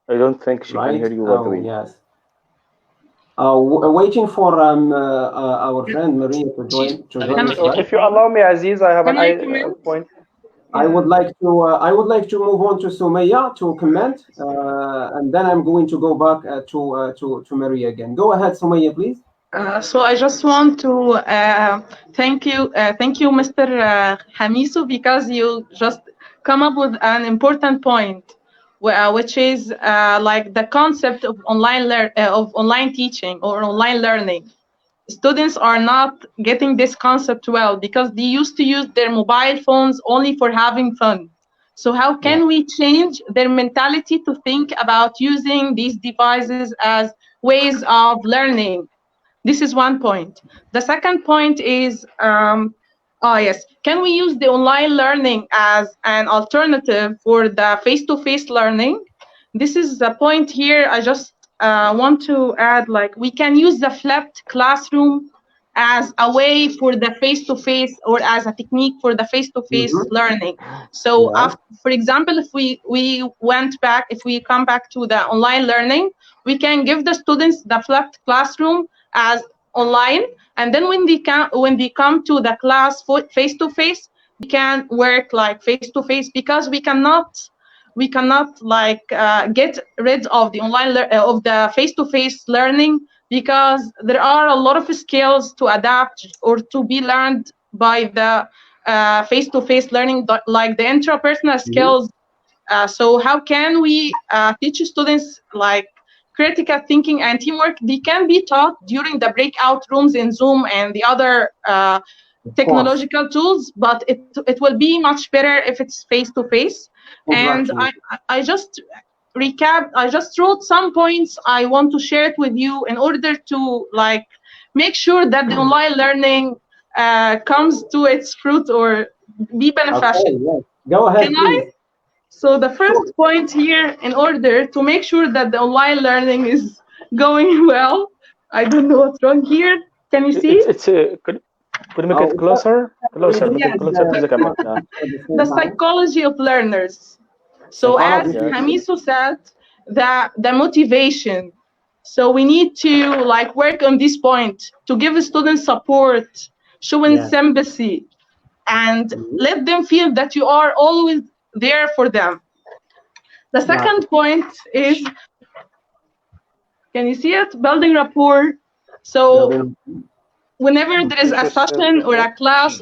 I don't think she can hear you, by the way. Yes. Waiting for our friend Maria to join. If you allow me, Aziz, I have a point. I would like to move on to Sumaya to comment, and then I'm going to go back to Maria again. Go ahead, Sumaya, please. So I just want to thank you, Mr. Hamisu, because you just come up with an important point, which is like the concept of online teaching or online learning. Students are not getting this concept well because they used to use their mobile phones only for having fun. So how can we change their mentality to think about using these devices as ways of learning? This is one point. The second point is, can we use the online learning as an alternative for the face-to-face learning? This is the point here. I just want to add, like, we can use the flipped classroom as a way for the face-to-face or as a technique for the face-to-face learning. So, for example, if we come back to the online learning, we can give the students the flat classroom as online, and then when they come to the class face-to-face, we can work like face-to-face, because we cannot like get rid of the online of the face-to-face learning, because there are a lot of skills to adapt or to be learned by the face-to-face learning, like the interpersonal skills. So how can we teach students like critical thinking and teamwork? They can be taught during the breakout rooms in Zoom and the other technological tools, but it will be much better if it's face-to-face. And I just wrote some points I want to share it with you in order to like make sure that the online learning comes to its fruit or be beneficial. Okay, go ahead, please. So the first point here, in order to make sure that the online learning is going well, I don't know what's wrong here. Can you see? Could you make it closer? Make it closer to the camera. The psychology of learners. So as Hamiso said, the motivation. So we need to like work on this point to give students support, showing sympathy, and let them feel that you are always there for them. The second point is, can you see it? Building rapport. So whenever there is a session or a class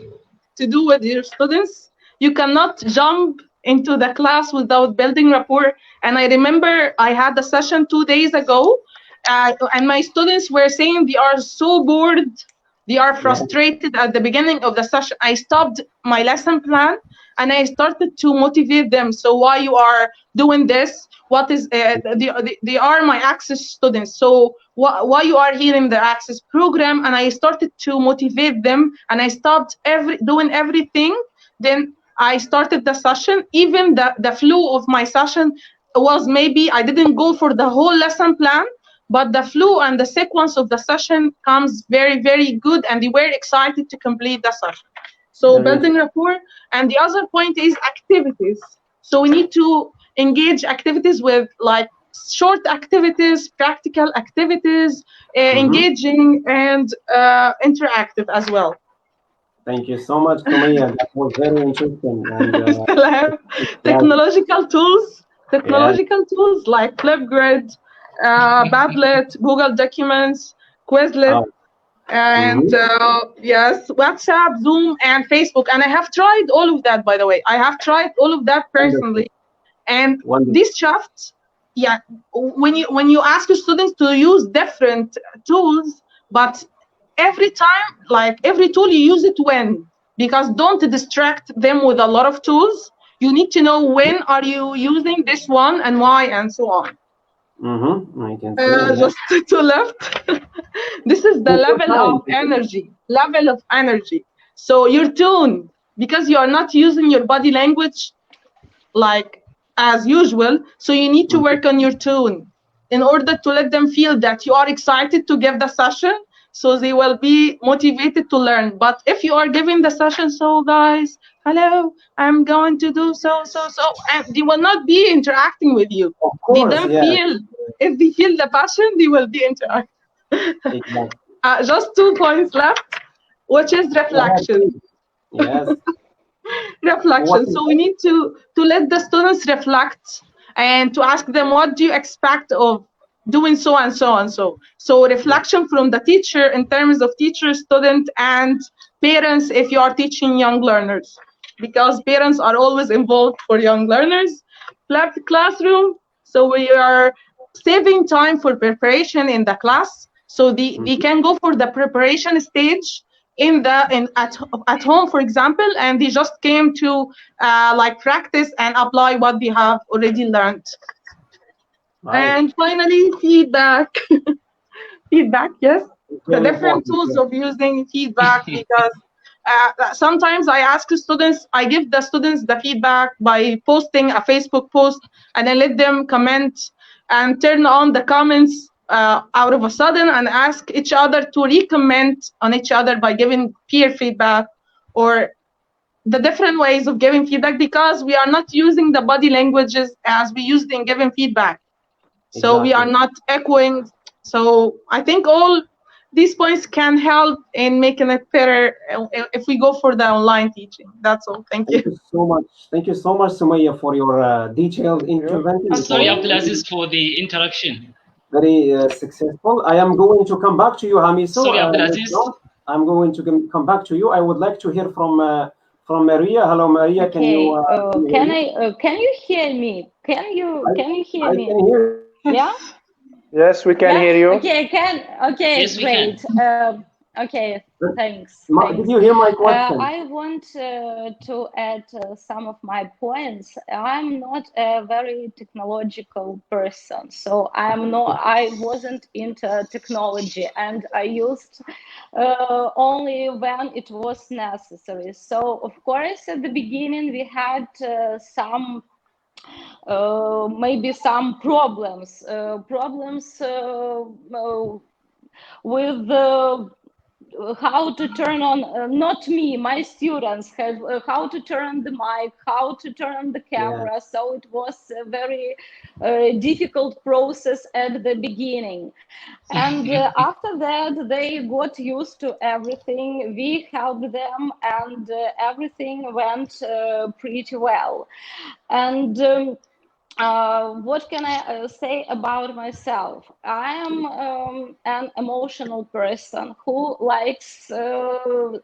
to do with your students, you cannot jump into the class without building rapport. And I remember I had a session 2 days ago, and my students were saying they are so bored, they are frustrated at the beginning of the session. I stopped my lesson plan and I started to motivate them. So why you are doing this? What is they are my AZIZ students. So why you are here in the AZIZ program? And I started to motivate them, and I stopped doing everything. Then I started the session. Even the flow of my session was, maybe I didn't go for the whole lesson plan, but the flow and the sequence of the session comes very, very good, and they were excited to complete the session. So building rapport. And the other point is activities. So we need to engage activities with like short activities, practical activities, engaging and interactive as well. Thank you so much, Sumaya. That was very interesting. And, technological tools like Flipgrid, Padlet, Google Documents, Quizlet, and yes, WhatsApp, Zoom, and Facebook. And I have tried all of that, by the way. I have tried all of that personally. And this shaft, when you ask your students to use different tools, but every time, like every tool, you use it when, because don't distract them with a lot of tools. You need to know when are you using this one and why, and so on. I can see just to left. This is the level of energy. So your tone, because you are not using your body language like as usual, so you need to work on your tone in order to let them feel that you are excited to give the session, so they will be motivated to learn. But if you are giving the session, so guys, hello, I'm going to do so, and they will not be interacting with you. Of course, if they feel the passion, they will be interacting. Exactly. Just 2 points left, which is reflection. Yes. Reflection. So we need to let the students reflect and to ask them, what do you expect of doing so and so and so. So reflection from the teacher in terms of teacher, student, and parents if you are teaching young learners, because parents are always involved for young learners. Classroom. So we are saving time for preparation in the class. So they can go for the preparation stage at home, for example, and they just came to like practice and apply what they have already learned. Right. And finally, feedback. Feedback, yes. The different tools of using feedback, because sometimes I give the students the feedback by posting a Facebook post, and then let them comment and turn on the comments out of a sudden and ask each other to recommend on each other by giving peer feedback or the different ways of giving feedback, because we are not using the body languages as we used in giving feedback. So we are not echoing. So I think all these points can help in making it better if we go for the online teaching. That's all. Thank you. Thank you so much. Thank you so much, Sumaya, for your detailed intervention. Sorry, Abdulaziz, for the interruption. Very successful. I am going to come back to you, Hamiso. Sorry, Abdulaziz. I'm going to come back to you. I would like to hear from Maria. Hello, Maria. Okay. Can you hear me? Can you hear I me? can hear. Yeah. Yes, we can hear you. Okay. Okay. Yes, Great. Okay. Thanks. Did you hear my question? I want to add some of my points. I'm not a very technological person, so I wasn't into technology, and I used only when it was necessary. So of course, at the beginning we had some maybe some problems with how to turn on, not me, my students have how to turn the mic, how to turn the camera. Yeah. So it was a very difficult process at the beginning. And after that, they got used to everything. We helped them, and everything went pretty well. And what can I say about myself? I am an emotional person who likes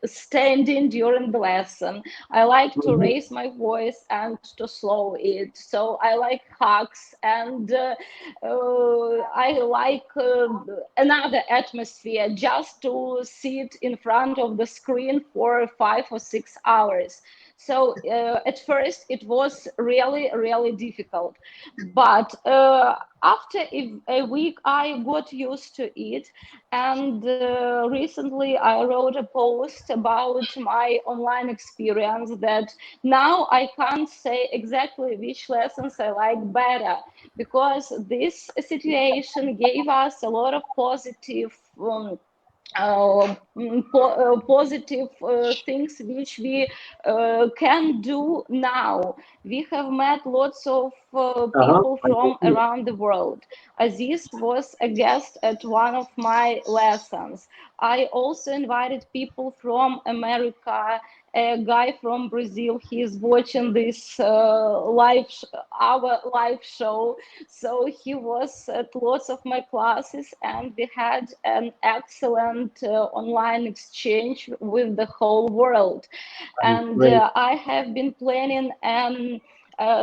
standing during the lesson. I like to raise my voice and to slow it. So I like hugs, and I like another atmosphere, just to sit in front of the screen for 5 or 6 hours. So at first it was really, really difficult. But after a week, I got used to it. And recently I wrote a post about my online experience that now I can't say exactly which lessons I like better, because this situation gave us a lot of positive positive things which we can do now. We have met lots of people from around the world. Aziz was a guest at one of my lessons. I also invited people from America. A guy from Brazil, he's watching this our live show. So he was at lots of my classes, and we had an excellent online exchange with the whole world. And I have been planning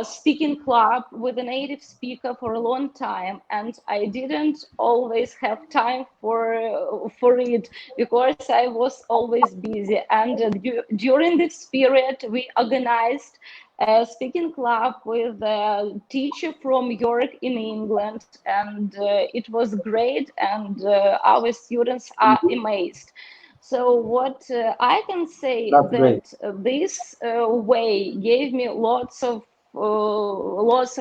speaking club with a native speaker for a long time, and I didn't always have time for it because I was always busy. And during this period, we organized a speaking club with a teacher from York in England, and it was great, and our students are amazed. So what I can say that this way gave me lots of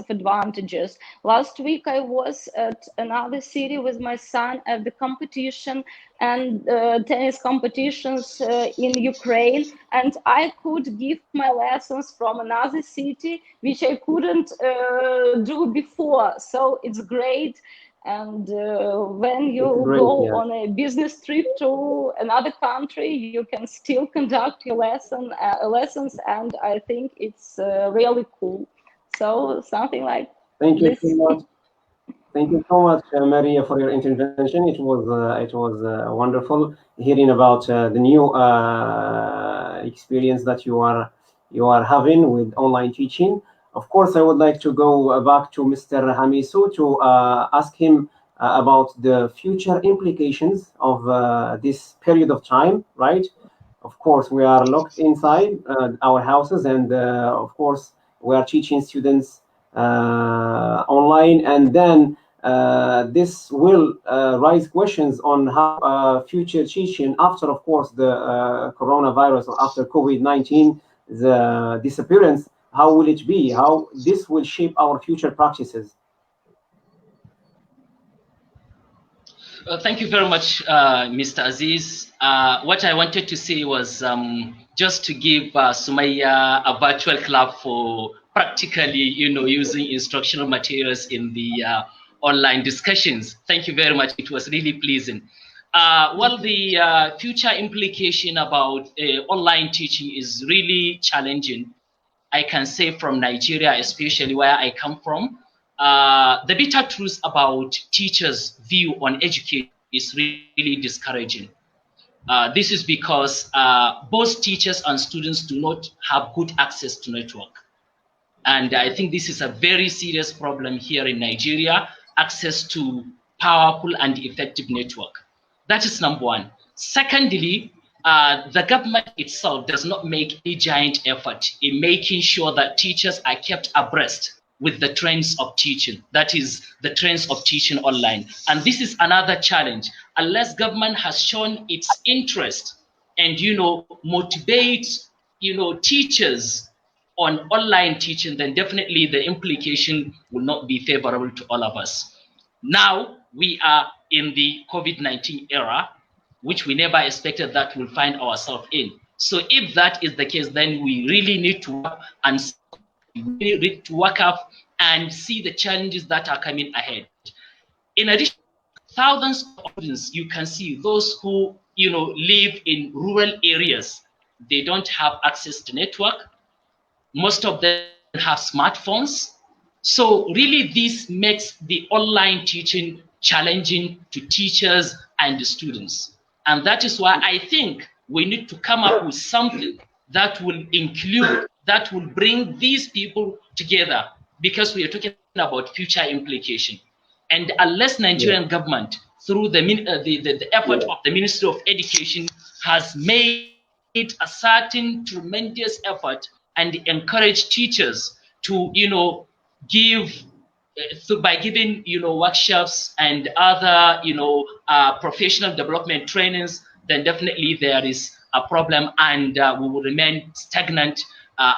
advantages. Last week I was at another city with my son at the competition and tennis competitions in Ukraine, and I could give my lessons from another city which I couldn't do before. So it's great. And when you go on a business trip to another country, you can still conduct your lessons, and I think it's really cool. So something like Thank you so much. Thank you so much, Maria, for your intervention. It was wonderful hearing about the new experience that you are having with online teaching. Of course, I would like to go back to Mr. Hamisu to ask him about the future implications of this period of time, right? Of course, we are locked inside our houses, and of course, we are teaching students online, and then this will raise questions on how future teaching after, of course, the coronavirus, or after COVID-19, the disappearance. How will it be? How this will shape our future practices? Thank you very much, Mr. Aziz. What I wanted to say was just to give Sumaya a virtual clap for practically, using instructional materials in the online discussions. Thank you very much. It was really pleasing. Well, the future implication about online teaching is really challenging. I can say from Nigeria, especially where I come from. The bitter truth about teachers' view on education is really discouraging. This is because both teachers and students do not have good access to network. And I think this is a very serious problem here in Nigeria, access to powerful and effective network. That is number one. Secondly, the government itself does not make a giant effort in making sure that teachers are kept abreast with the trends of teaching, that is the trends of teaching online. And this is another challenge. Unless government has shown its interest and, motivates, teachers on online teaching, then definitely the implication will not be favorable to all of us. Now we are in the COVID-19 era, which we never expected that we'll find ourselves in. So if that is the case, then we really need to work and up and see the challenges that are coming ahead. In addition, thousands of students, you can see those who live in rural areas, they don't have access to network. Most of them have smartphones. So really this makes the online teaching challenging to teachers and the students. And that is why I think we need to come up with something that will include, that will bring these people together, because we are talking about future implication. And unless Nigerian government, through the effort of the Ministry of Education, has made a certain tremendous effort and encourage teachers to, give by giving, workshops and other, professional development trainings, then definitely there is a problem, and we will remain stagnant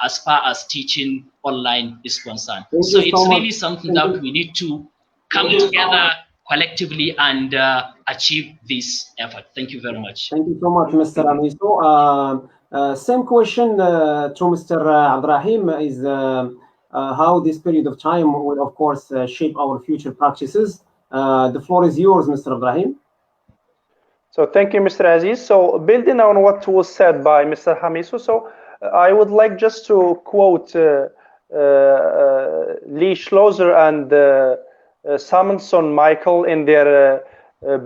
as far as teaching online is concerned. So it's really something that we need to come together collectively and achieve this effort. Thank you very much. Thank you so much, Mr. Amiso. Same question to Mr. Abdrahim is how this period of time will, of course, shape our future practices. The floor is yours, Mr. Abdrahim. So thank you, Mr. Aziz. So building on what was said by Mr. Hamisu, so I would like just to quote Lee Schlosser and Samuelson Michael in their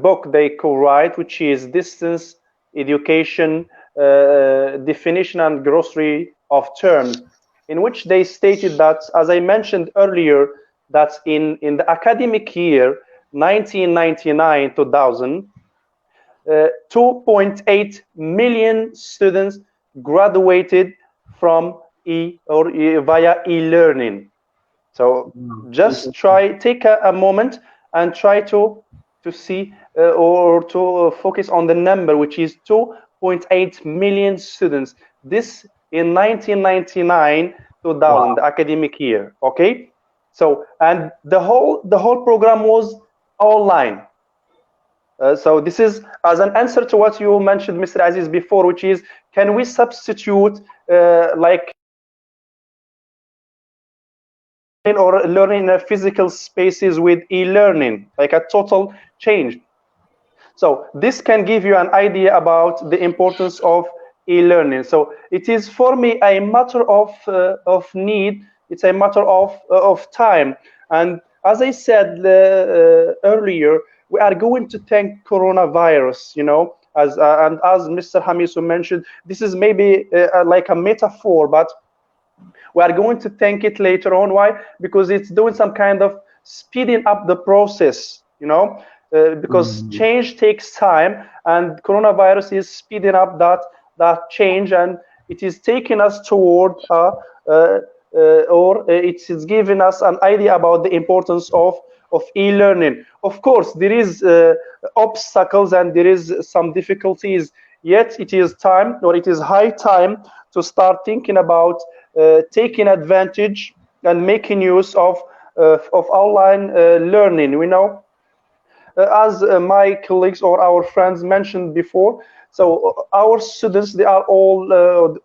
book they co-write, which is Distance Education, Definition and Glossary of Terms, in which they stated that, as I mentioned earlier, that in the academic year 1999-2000, 2.8 million students graduated from via e-learning. So just take a moment and try to see or to focus on the number, which is 2.8 million students. This in 1999-2000, the academic year. Okay, so and the whole program was online. So this is as an answer to what you mentioned, Mr. Aziz, before, which is, can we substitute like or learning in physical spaces with e-learning, like a total change? So this can give you an idea about the importance of e-learning. So it is for me a matter of need. It's a matter of time. And as I said earlier, we are going to thank coronavirus, as and as Mr. Hamisu mentioned, this is maybe like a metaphor, but we are going to thank it later on. Why? Because it's doing some kind of speeding up the process, because change takes time, and coronavirus is speeding up that change, and it is taking us toward or it is giving us an idea about the importance of e-learning. Of course, there is obstacles and there is some difficulties, yet it is time, or it is high time, to start thinking about taking advantage and making use of online learning. as my colleagues or our friends mentioned before, so our students, they are all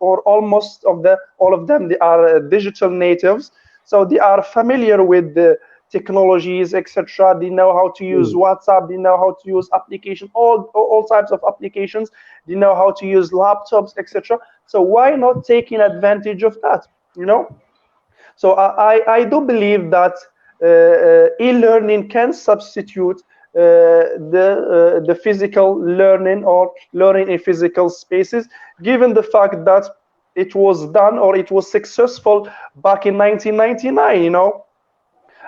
or almost all of them, they are digital natives. So they are familiar with the technologies, etc. They know how to use WhatsApp. They know how to use application, all types of applications. They know how to use laptops, etc. So why not taking advantage of that? You know. So I do believe that e-learning can substitute the physical learning or learning in physical spaces, given the fact that it was done or it was successful back in 1999, you know.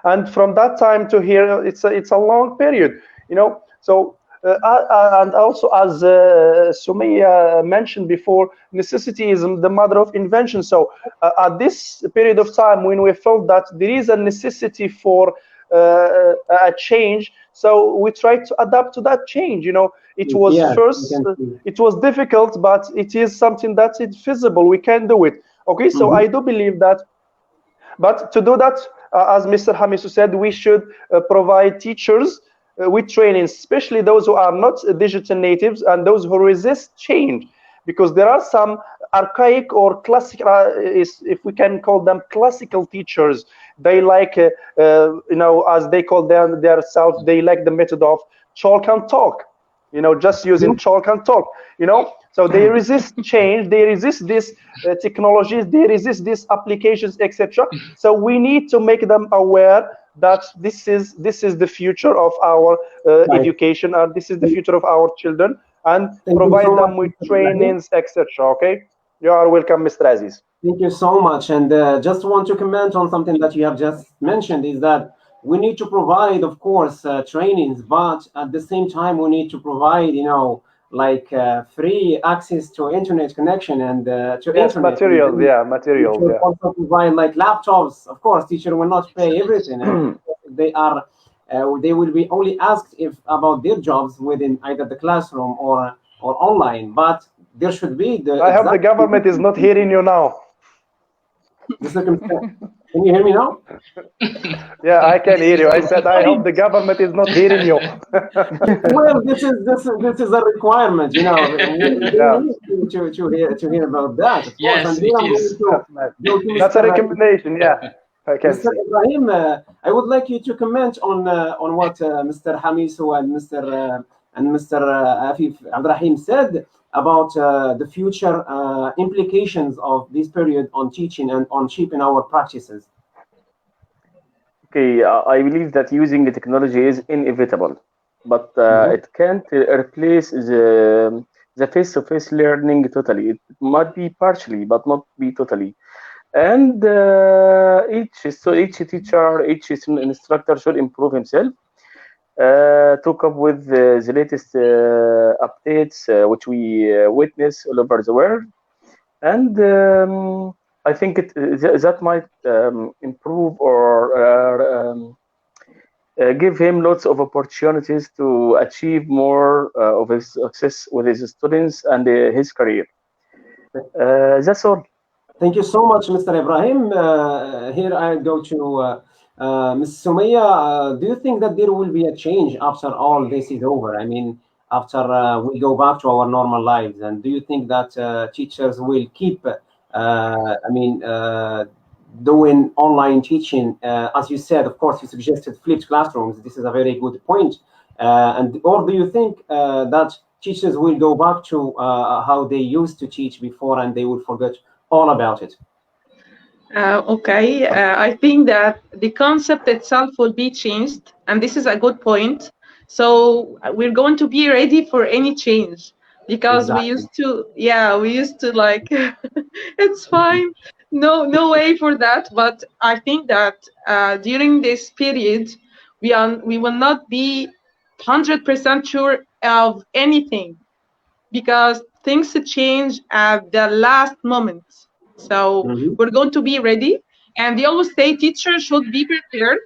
And from that time to here, it's a long period, you know. So and also, as Sumaya mentioned before, necessity is the mother of invention. So at this period of time, when we felt that there is a necessity for a change, so we tried to adapt to that change. You know, it was it was difficult, but it is something that is feasible. We can do it. Okay, so I do believe that. But to do that, as Mr. Hamisu said, we should provide teachers with training, especially those who are not digital natives and those who resist change, because there are some archaic or classic, if we can call them classical teachers. They like, you know, as they call themselves, they like the method of chalk and talk. You know, just using chalk and talk. You know. So they resist change, they resist these technologies, they resist these applications, etc. So we need to make them aware that this is the future of our education, and this is the future of our children, and provide them with trainings, etc. Okay, you are welcome, Mr. Aziz. Thank you so much. And just want to comment on something that you have just mentioned, is that we need to provide, of course, trainings, but at the same time we need to provide, you know, like free access to internet connection and to internet materials. Materials. Also provide like laptops. Of course, teacher will not pay everything, and they will be only asked about their jobs within either the classroom or online. But there should be I hope the government is not hearing you now. Can you hear me now? Yeah, I can hear you. I said I hope the government is not hearing you. Well, this is a requirement, you know. to hear about that. Of yes, course. it is. That's a recommendation. Yeah, I can Mr. Ibrahim, I would like you to comment on what Mr. Hamisu and Mr. Afif Abdurrahim said about the future implications of this period on teaching and on shaping our practices. Okay, I believe that using the technology is inevitable, but it can't replace the face-to-face learning totally. It might be partially, but not be totally. And each teacher, each instructor should improve himself to cope with the latest updates which we witness all over the world. And I think that might improve or give him lots of opportunities to achieve more of his success with his students and his career. That's all. Thank you so much, Mr. Ibrahim. Here I go to Ms. Sumaya. Do you think that there will be a change after all this is over? I mean, after we go back to our normal lives, and do you think that teachers will keep doing online teaching? As you said, of course, you suggested flipped classrooms. This is a very good point. Or do you think that teachers will go back to how they used to teach before and they will forget all about it? Okay, I think that the concept itself will be changed, and this is a good point. So we're going to be ready for any change, because we used to like it's fine, no way for that. But I think that during this period we will not be 100% sure of anything, because things change at the last moment. So we're going to be ready, and they always say teachers should be prepared.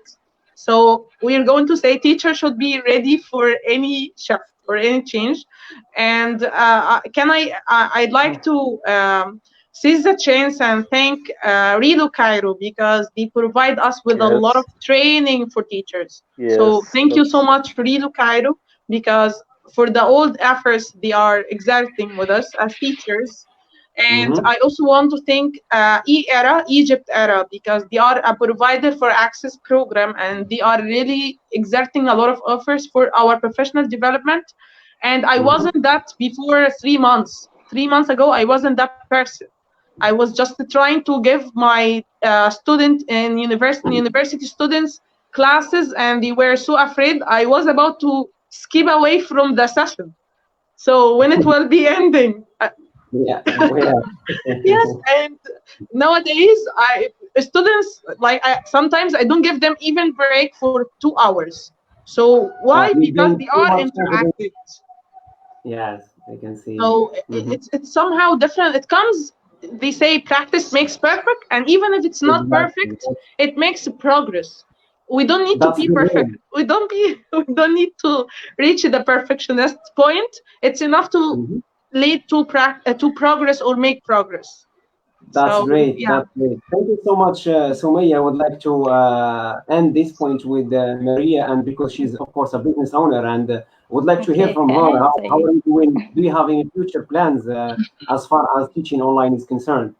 So we're going to say teachers should be ready for any shift or any change. And I'd like to seize the chance and thank Redo Cairo, because they provide us with a lot of training for teachers. So thank you so much, Redo Cairo, because for the old efforts they are exerting with us as teachers. And I also want to thank Egypt Era, because they are a provider for Access program, and they are really exerting a lot of efforts for our professional development. And I wasn't that before 3 months. 3 months ago, I wasn't that person. I was just trying to give my student and university students classes, and they were so afraid. I was about to skip away from the session. So when it will be ending. Yes, and nowadays students sometimes I don't give them even break for 2 hours. So why? Because they are interactive. Yes, I can see. So it's somehow different. It comes. They say practice makes perfect, and even if it's not perfect, it makes progress. We don't need to be perfect. We don't need to reach the perfectionist point. It's enough to lead to progress or make progress. That's great. Yeah. That's great. Thank you so much, Sumaya. I would like to end this point with Maria, and because she's of course a business owner, and would like to hear from her. How are you doing? Do you have any future plans as far as teaching online is concerned?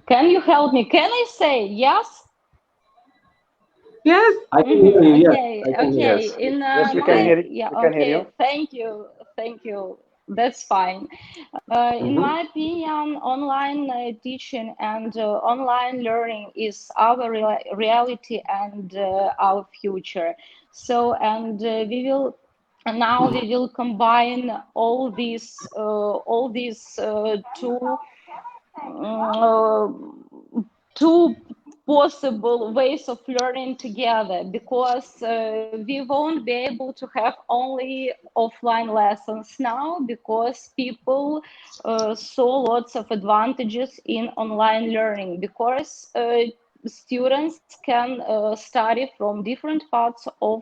Can you help me? Can I say yes? Yes, I can hear you. Yes, okay. Yes, we can hear you. Yeah, we can hear you. Thank you. That's fine. In my opinion, online teaching and online learning is our reality and our future. So, and we will combine all these two possible ways of learning together, because we won't be able to have only offline lessons now, because people saw lots of advantages in online learning, because students can study from different parts of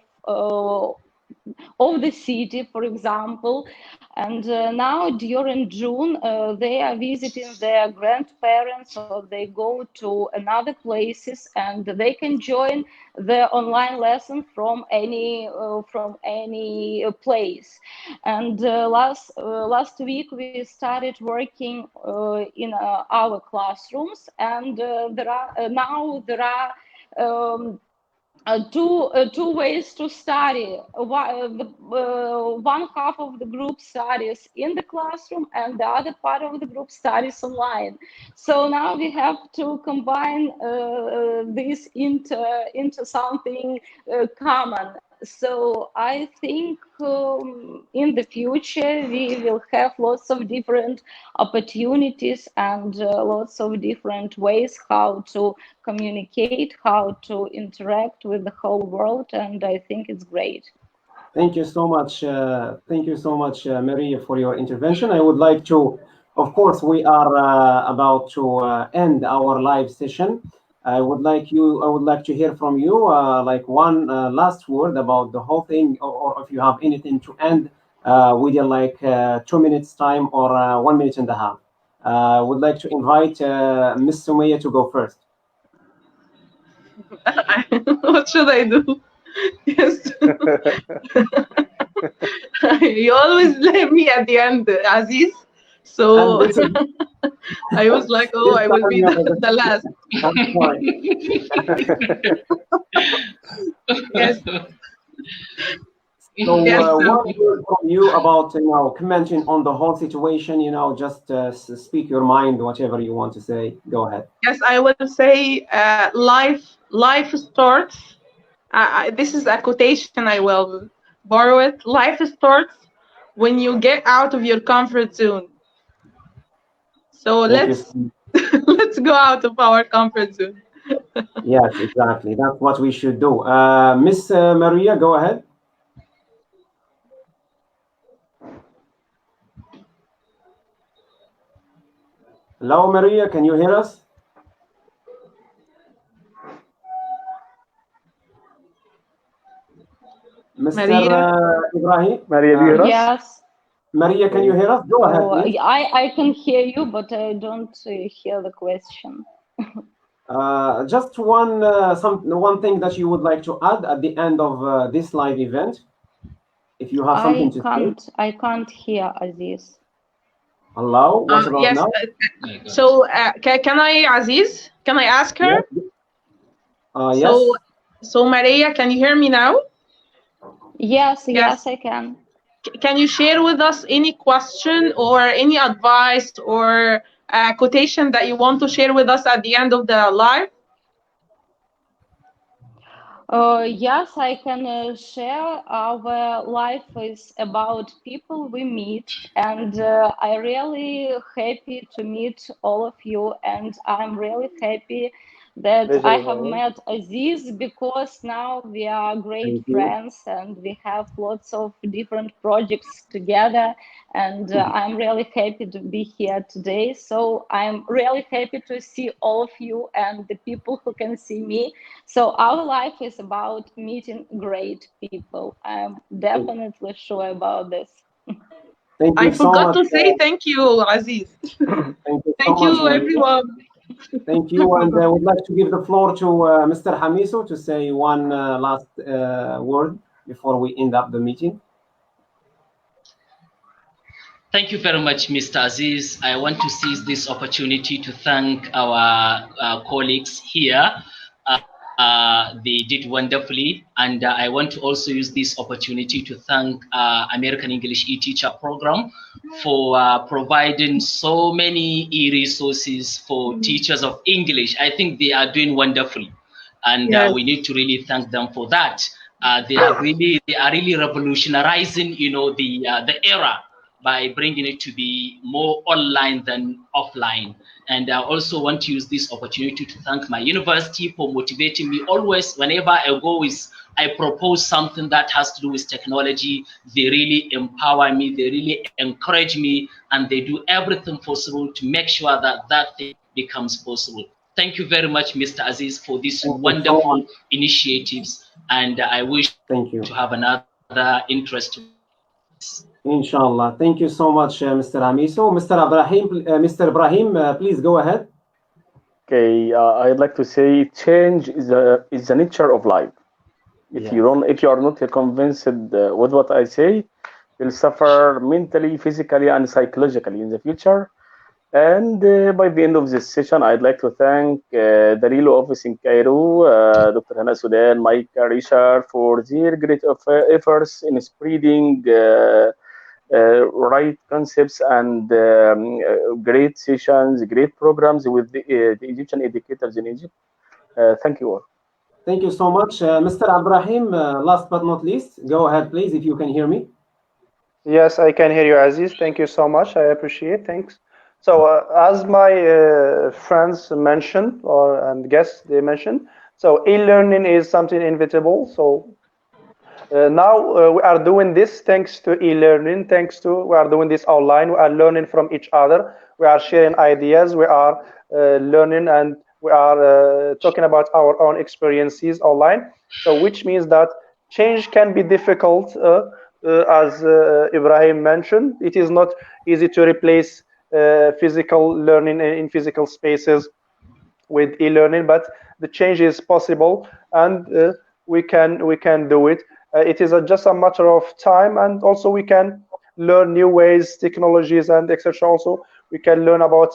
the city, for example, and now during June they are visiting their grandparents, or they go to another places, and they can join the online lesson from any place. And last week we started working in our classrooms, and there are two ways to study. One half of the group studies in the classroom, and the other part of the group studies online. So now we have to combine this into something common. So I think in the future we will have lots of different opportunities and lots of different ways how to communicate, how to interact with the whole world, and I think it's great. Thank you so much. Maria, for your intervention. I would like to, of course, we are about to end our live session. I would like to hear from you, like one last word about the whole thing, or if you have anything to end within like 2 minutes time or 1 minute and a half. I would like to invite Ms. Sumaya to go first. What should I do? Yes. You always let me at the end, Aziz. So I was like, oh, I will be the last. Yes. So what word from you about commenting on the whole situation? Just speak your mind, whatever you want to say. Go ahead. Yes, I will say life starts. This is a quotation. I will borrow it. Life starts when you get out of your comfort zone. So let's go out of our comfort zone. Yes, exactly. That's what we should do. Miss Maria, go ahead. Hello, Maria. Can you hear us? Mr. Maria? Ibrahim? Maria, do you hear us? Yes. Maria, can you hear us? Go ahead, Oh, please. I can hear you, but I don't hear the question. Just one thing that you would like to add at the end of this live event, if you have something to say. I can't hear Aziz. Hello, what about Yes. now? So can I, Aziz? Can I ask her? Yes. So Maria, can you hear me now? Yes, I can. Can you share with us any question or any advice or quotation that you want to share with us at the end of the live? Yes, I can share. Our life is about people we meet, and I'm really happy to meet all of you, and I'm really happy that I have met Aziz, because now we are great friends and we have lots of different projects together, and I'm really happy to be here today. So I'm really happy to see all of you and the people who can see me. So our life is about meeting great people. I'm definitely sure about this. I forgot to say thank you, Aziz. Thank you so much, everyone. Thank you, and I would like to give the floor to Mr. Hamiso to say one last word before we end up the meeting. Thank you very much, Mr. Aziz. I want to seize this opportunity to thank our colleagues here. They did wonderfully, and I want to also use this opportunity to thank American English e-teacher program for providing so many e-resources for teachers of English. I think they are doing wonderfully, and we need to really thank them for that. They are really revolutionizing, the era by bringing it to be more online than offline. And I also want to use this opportunity to thank my university for motivating me always. Whenever I go, I propose something that has to do with technology, they really empower me, they really encourage me, and they do everything possible to make sure that that thing becomes possible. Thank you very much, Mr. Aziz, for these wonderful initiatives, and I wish to have another interest. Inshallah. Thank you so much, Mr. Hamiso. Mr. Ibrahim, please go ahead. Okay, I'd like to say change is the nature of life. If you are not convinced with what I say, you'll suffer mentally, physically, and psychologically in the future. And by the end of this session, I'd like to thank the Rilo office in Cairo, Dr. Hannah Sudan, Mike, Richard, for their great efforts in spreading right concepts and great sessions, great programs with the Egyptian educators in Egypt. Thank you all. Thank you so much. Mr. Ibrahim, last but not least, go ahead, please, if you can hear me. Yes, I can hear you, Aziz. Thank you so much. I appreciate. Thanks. So as my friends mentioned, and guests they mentioned, so e-learning is something inevitable. So now we are doing this thanks to e-learning. We are doing this online. We are learning from each other. We are sharing ideas. We are learning, and we are talking about our own experiences online. So which means that change can be difficult. As Ibrahim mentioned, it is not easy to replace physical learning in physical spaces with e-learning, but the change is possible, and we can do it. It is just a matter of time, and also we can learn new ways, technologies, and etc. Also, we can learn about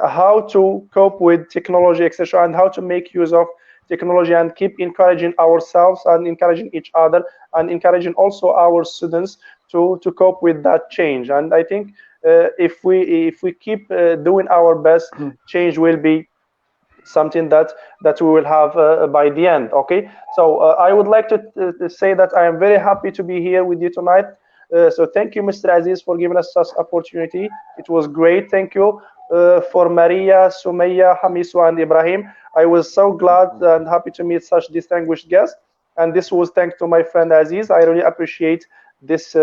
how to cope with technology, etc., and how to make use of technology, and keep encouraging ourselves and encouraging each other, and encouraging also our students to cope with that change. And I think if we keep doing our best, change will be something that we will have by the end. Okay, so I would like to say that I am very happy to be here with you tonight. So thank you, Mr. Aziz, for giving us such opportunity. It was great. Thank you for Maria, Sumaya, Hamisu, and Ibrahim. I was so glad and happy to meet such distinguished guests. And this was thanks to my friend Aziz. I really appreciate this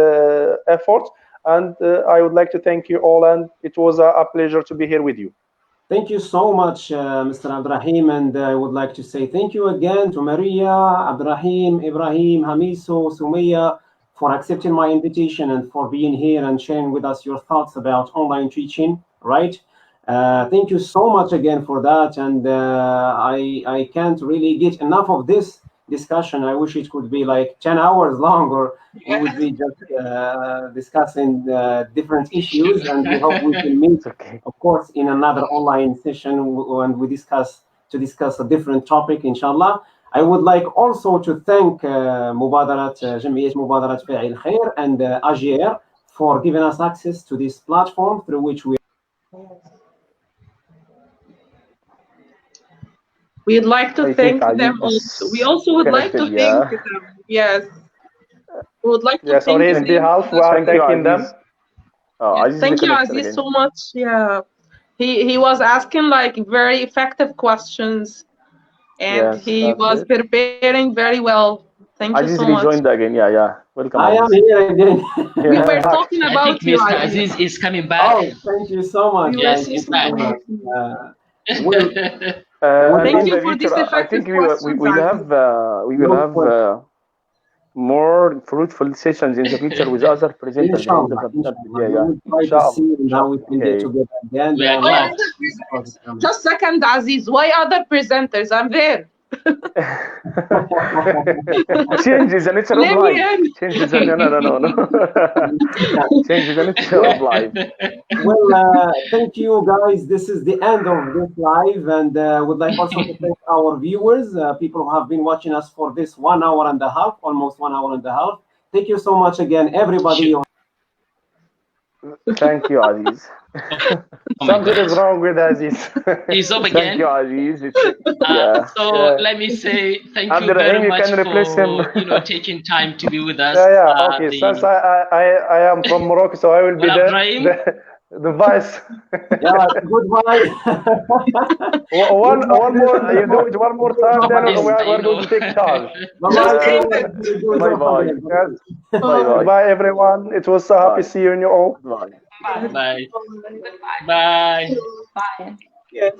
effort. And I would like to thank you all. And it was a pleasure to be here with you. Thank you so much, Mr. Abdurrahim, and I would like to say thank you again to Maria, Abdurrahim, Ibrahim, Hamiso, Sumaya for accepting my invitation and for being here and sharing with us your thoughts about online teaching, right? Thank you so much again for that, and I can't really get enough of this discussion. I wish it could be like 10 hours long, or we would be just discussing different issues, and we hope we can meet, of course, in another online session when we discuss a different topic, inshallah. I would like also to thank جمعية مبادرة فاعل خير and AGR for giving us access to this platform through which we'd like to thank them also. We also would like to thank them. Yes. We would like to thank on his behalf, we are thanking them. Thank you, Aziz, so much. Yeah. He was asking like very effective questions, and he was preparing very well. Thank you so much. Joined again. Yeah. Welcome. I am here again. We were talking about you, Mr. Aziz is coming back. Oh, thank you so much, Yes, guys. he's back. Thank you for this effective questions. We will have more fruitful sessions in the future with other presenters. How we can get together again. Just a second, Aziz. Why other presenters? I'm there. Changes the nature of life. Changes the no. Changes the nature of life. Well, thank you guys. This is the end of this live, and would like also to thank our viewers, people who have been watching us for this 1 hour and a half, almost 1 hour and a half. Thank you so much again, everybody. Thank you, Aziz. Something is wrong with Aziz. He's up again. Thank you, Aziz. Let me say thank you very much for taking time to be with us. Okay. Since I am from Morocco, so I will be the vice. Goodbye. one more. You do it one more time, then we're going to take charge. Bye. Bye, everyone. It was so happy seeing you all. Bye. Bye. Bye. Bye. Yes.